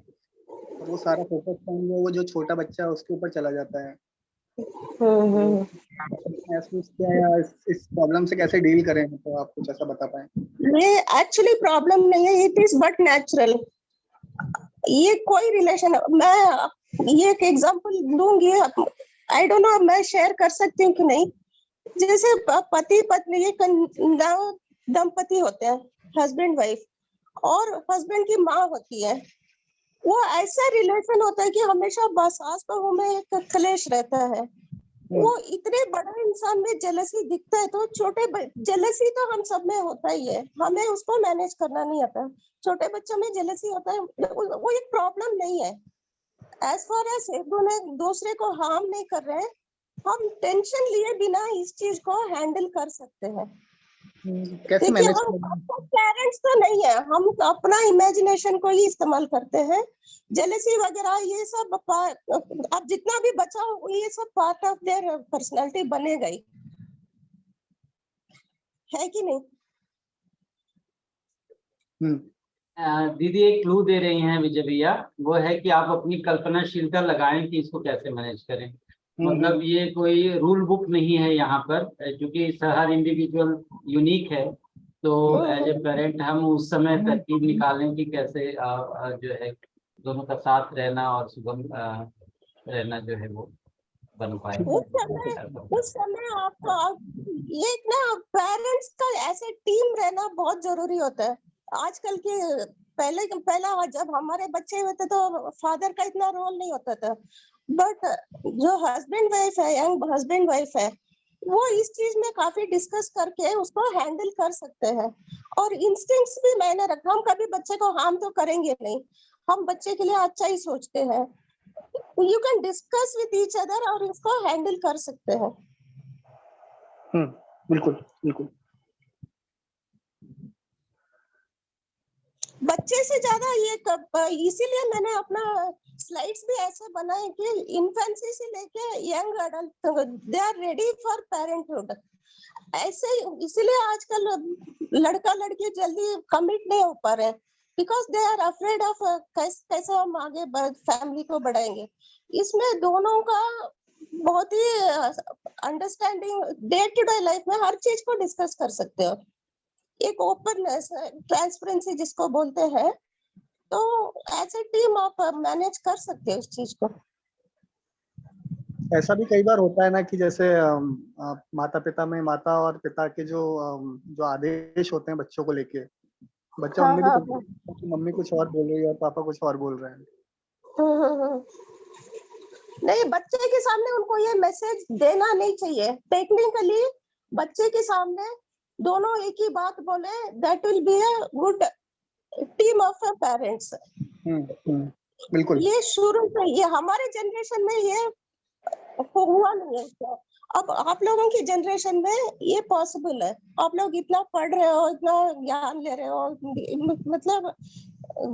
और वो सारा फोकस वो जो छोटा बच्चा है उसके ऊपर चला जाता है। महसूस किया या इस प्रॉब्लम से कैसे डील करें, तो आप कुछ ऐसा बता पाए? ये एक्चुअली प्रॉब्लम नहीं है, इट इज बट नेचुरल। ये कोई रिलेशन, मैं ये एक एग्जांपल दूंगी, आई डोंट नो मैं शेयर कर सकती हूँ कि नहीं। जैसे पति पत्नी ये दंपति होते हैं, हस्बैंड वाइफ, और हस्बैंड की माँ होती है। वो ऐसा रिलेशन होता है कि हमेशा बस सास बहू में एक क्लेश रहता है। वो इतने बड़े इंसान में जेलसी दिखता है तो छोटे जेलसी तो हम सब में होता ही है, हमें उसको मैनेज करना नहीं आता। छोटे बच्चों में जेलसी होता है, वो एक प्रॉब्लम नहीं है। एज फार एज एक दूसरे को हार्म नहीं कर रहे हैं, हम टेंशन लिए बिना इस चीज को हैंडल कर सकते हैं। कैसे देखिए मैनेज हम पेरेंट्स तो नहीं है, हम अपना इमेजिनेशन को ही इस्तेमाल करते हैं। जेलसी वगैरह ये सब अब जितना भी बचा हो ये सब पार्ट ऑफ देयर पर्सनालिटी बनेगा ही, है कि नहीं? दीदी एक क्लू दे रही हैं विजय भैया, वो है कि आप अपनी कल्पनाशीलता लगाएं कि इसको कैसे मैनेज करें। मतलब ये कोई रूल बुक नहीं है यहाँ पर, क्योंकि हर इंडिविजुअल यूनिक है। तो एज ए पेरेंट हम उस समय तरकीब निकालें कि कैसे जो है दोनों का साथ रहना और सुगम रहना जो है वो बन पाए। उस समय आपको ये ना पेरेंट्स का ऐसे टीम रहना बहुत जरूरी होता है। आजकल के पहला जब हमारे बच्चे होते तो फादर का इतना रोल नहीं होता था, बट जो हस्बैंड वाइफ है, यंग हस्बैंड वाइफ है, वो इस चीज में काफी डिस्कस करके उसको हैंडल कर सकते हैं। और इंस्टिंक्ट्स भी मैंने रखा, हम कभी बच्चे को हार्म तो करेंगे नहीं, हम बच्चे के लिए अच्छा ही सोचते हैं। You can discuss with each other और इसको हैंडल कर सकते हैं। बिल्कुल बिल्कुल। बच्चे से ज्यादा ये इसीलिए मैंने अपना स्लाइड्स भी ऐसे बनाए कि इन्फेंसी से लेके young adult they are ready for parenthood. ऐसे इसीलिए आजकल लड़का लड़की जल्दी कमिट नहीं हो पा रहे, because they are afraid of कैसे हम आगे फैमिली को बढ़ाएंगे। इसमें दोनों का बहुत ही understanding day to day life में हर चीज को डिस्कस कर सकते हो। एक ओपननेस, ट्रांसपेरेंसी जिसको बोलते हैं, तो एज ए टीम आप मैनेज कर सकते हो उस चीज को। ऐसा भी कई बार होता है ना कि जैसे माता पिता में माता और पिता के जो आदेश होते हैं बच्चों को लेके, बच्चा उनमें भी कि मम्मी कुछ और बोल रही है और पापा कुछ और बोल रहे हैं, नहीं, बच्चे के सामने उनको ये मैसेज देना नहीं चाहिए। टेक्निकली बच्चे के सामने दोनों एक ही बात बोले, that will be a good team of parents. बिल्कुल। ये शुरू से, ये हमारे जनरेशन में ये हुआ नहीं है। अब आप लोगों की जनरेशन में ये पॉसिबल है। आप लोग इतना पढ़ रहे हो, इतना ज्ञान ले रहे हो, मतलब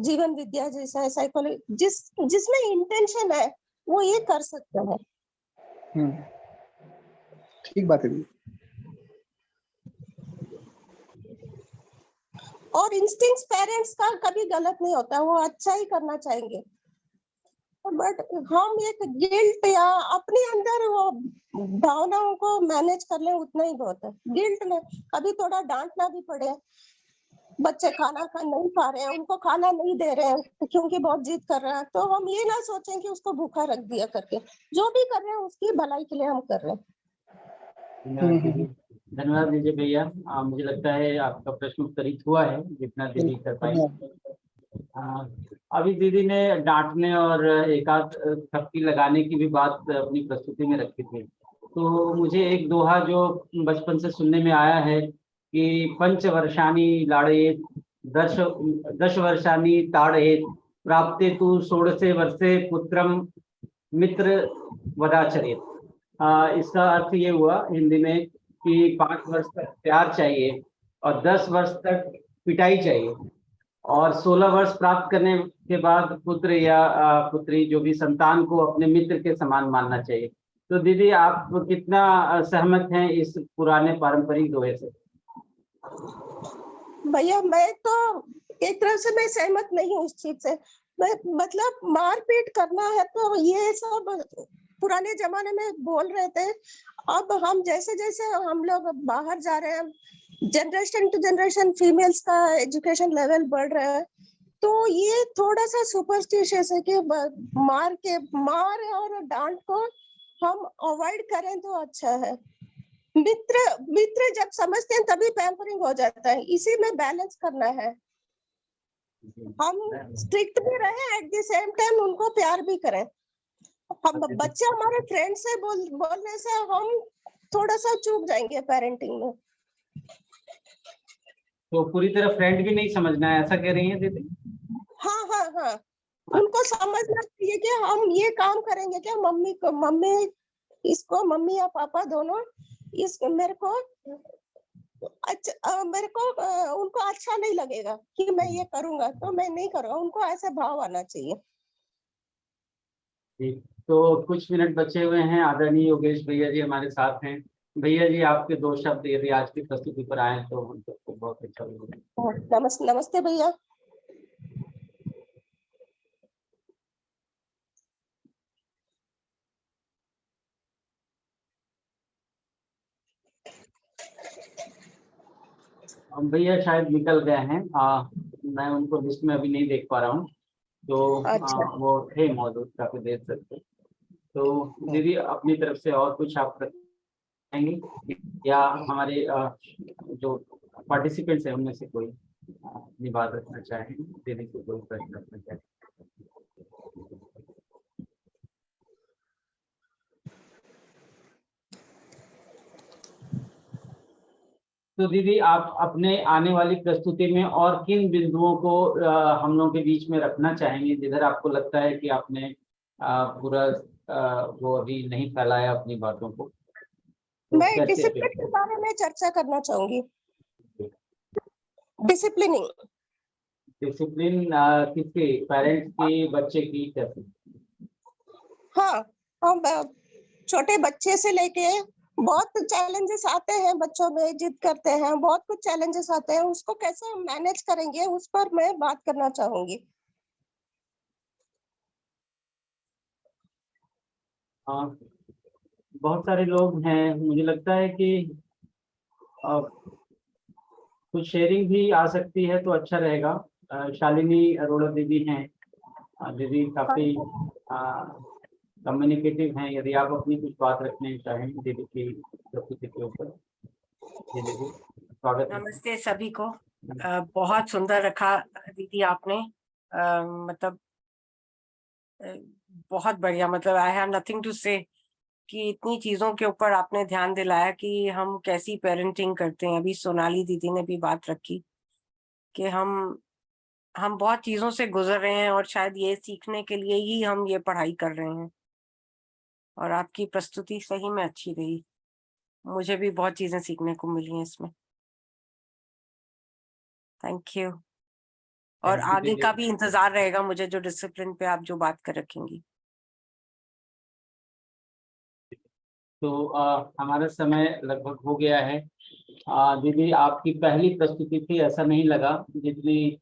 जीवन विद्या जैसा साइकोलॉजी जिसमें इंटेंशन है वो ये कर सकते हैं। ठीक बात है जी। और इंस्टिंक्ट्स पेरेंट्स का कभी गलत नहीं होता, वो अच्छा ही करना चाहेंगे। बट हम एक गिल्ट या अपने अंदर वो भावनाओं को मैनेज कर ले, उतना ही बहुत है। गिल्ट में कभी थोड़ा डांटना भी पड़े, बच्चे खाना नहीं खा रहे हैं, उनको खाना नहीं दे रहे हैं क्योंकि बहुत जिद कर रहे हैं, तो हम ये ना सोचें कि उसको भूखा रख दिया करके। जो भी कर रहे हैं उसकी भलाई के लिए हम कर रहे हैं। धन्यवाद दीजिए भैया। मुझे लगता है आपका प्रश्न उत्तरित हुआ है जितना दीदी कर पाई। अभी दीदी ने डांटने और एक आध थप्पी लगाने की भी बात अपनी प्रस्तुति में रखी थी, तो मुझे एक दोहा जो बचपन से सुनने में आया है कि पंचवर्षाणि लाड़येत् दश वर्षाणि ताड़येत् प्राप्ते तु षोडशे वर्षे पुत्रम मित्र वदाचरेत्। इसका अर्थ ये हुआ हिंदी में कि 5 वर्ष तक प्यार चाहिए और 10 वर्ष तक पिटाई चाहिए और 16 वर्ष प्राप्त करने के बाद पुत्र या पुत्री जो भी संतान को अपने मित्र के समान मानना चाहिए। तो दीदी आप कितना सहमत हैं इस पुराने पारंपरिक दोहे से? भैया मैं तो एक तरह से मैं सहमत नहीं हूँ इस चीज से। मैं मतलब मारपीट करना है तो ये सब पुराने जमाने में बोल रहे थे। अब हम जैसे जैसे हम लोग बाहर जा रहे हैं, जनरेशन टू जनरेशन फीमेल्स का एजुकेशन लेवल बढ़ रहा है, तो ये थोड़ा सा सुपरस्टिशियस है कि मार और डांट को हम अवॉइड करें तो अच्छा है। मित्र जब समझते हैं तभी पैम्परिंग हो जाता है, इसी में बैलेंस करना है। हम स्ट्रिक्ट भी रहे, एट द सेम टाइम उनको प्यार भी करें। हम बच्चे हमारे फ्रेंड से बोलने से हम थोड़ा सा चूक जाएंगे पेरेंटिंग में। तो पूरी तरह फ्रेंड भी नहीं समझना है, ऐसा कह रही हैं दीदी? हाँ, उनको समझना चाहिए कि हम ये काम करेंगे क्या, मम्मी या पापा दोनों मेरे को उनको अच्छा नहीं लगेगा कि मैं ये करूंगा तो मैं नहीं करूंगा, उनको ऐसा भाव आना चाहिए। तो कुछ मिनट बचे हुए हैं, आदरणीय योगेश भैया जी हमारे साथ हैं। भैया जी आपके 2 शब्द यदि आज की प्रस्तुति पर आए तो हम सबको बहुत अच्छा लगेगा। नमस्ते भैया। भैया शायद निकल गए हैं, मैं उनको लिस्ट में अभी नहीं देख पा रहा हूँ, तो अच्छा। वो थे मौजूद काफी देर तक। तो दीदी अपनी तरफ से और कुछ आप बताएंगे या हमारे जो पार्टिसिपेंट्स हैं उनमें से कोई अपनी बात रखना चाहें, दीदी से कोई प्रश्न रखना चाहें? तो दीदी आप अपने आने वाली प्रस्तुति में और किन बिंदुओं को हम लोगों के बीच में रखना चाहेंगे जिधर आपको लगता है कि आपने पूरा वो अभी नहीं फैलाया अपनी बातों को? तो मैं डिसिप्लिन के बारे में चर्चा करना चाहूंगी। डिसिप्लिन किसके, पेरेंट्स की, बच्चे की, कैसे? हाँ, हम छोटे बच्चे से लेके बहुत चैलेंजेस आते हैं, बच्चों में जिद करते हैं, बहुत कुछ चैलेंजेस आते हैं, उसको कैसे मैनेज करेंगे उस पर मैं बात करना चाहूंगी। हाँ, बहुत सारे लोग हैं, मुझे लगता है कि कुछ शेयरिंग भी आ सकती है तो अच्छा रहेगा। शालिनी अरोड़ा दीदी हैं, दीदी काफी कम्युनिकेटिव हैं, यदि आप अपनी कुछ बात रखना चाहें दीदी की प्रस्तुति के ऊपर। दीदी स्वागत है। नमस्ते सभी को। बहुत सुंदर रखा दीदी आपने, मतलब बहुत बढ़िया, मतलब आई हैव नथिंग टू से कि इतनी चीजों के ऊपर आपने ध्यान दिलाया कि हम कैसी पेरेंटिंग करते हैं। अभी सोनाली दीदी ने भी बात रखी कि हम बहुत चीजों से गुजर रहे हैं और शायद ये सीखने के लिए ही हम ये पढ़ाई कर रहे हैं। और आपकी प्रस्तुति सही में अच्छी रही, मुझे भी बहुत चीजें सीखने को मिली हैं इसमें। Thank you. और Thank you, आगे दीदी। का भी इंतजार रहेगा मुझे, जो डिसिप्लिन पे आप जो बात कर रखेंगी। तो हमारा समय लगभग हो गया है। दीदी, आपकी पहली प्रस्तुति थी, ऐसा नहीं लगा जितनी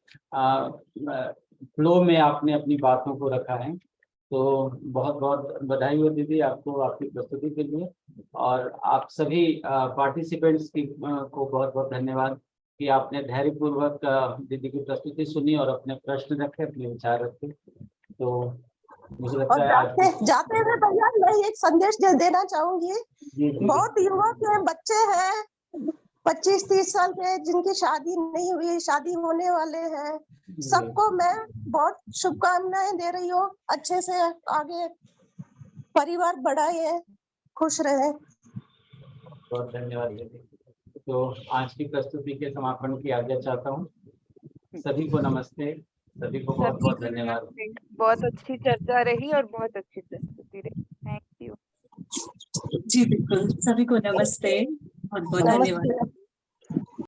फ्लो में आपने अपनी बातों को रखा है। तो बहुत बहुत बधाई हो दीदी आपको आपकी प्रस्तुति के लिए। और आप सभी पार्टिसिपेंट्स की को बहुत बहुत धन्यवाद कि आपने धैर्यपूर्वक दीदी की प्रस्तुति सुनी और अपने प्रश्न रखे, अपने विचार रखे। तो मुझे लगता और है आज जाते हुए भैया मैं एक संदेश देना चाहूंगी। जी, बहुत युवक हैं, बच्चे हैं 25-30 साल के, जिनकी शादी नहीं हुई, शादी होने वाले हैं। सबको मैं बहुत शुभकामनाएं दे रही हूँ। अच्छे से आगे परिवार बढ़ाए, खुश रहे। बहुत धन्यवाद दीदी। तो आज की प्रस्तुति के समापन की आज्ञा चाहता हूँ। सभी को नमस्ते, सभी को बहुत बहुत धन्यवाद। बहुत अच्छी चर्चा रही और बहुत अच्छी प्रस्तुति रही। Thank you. जी बिल्कुल, सभी को नमस्ते, बहुत बहुत धन्यवाद। नमस्ते।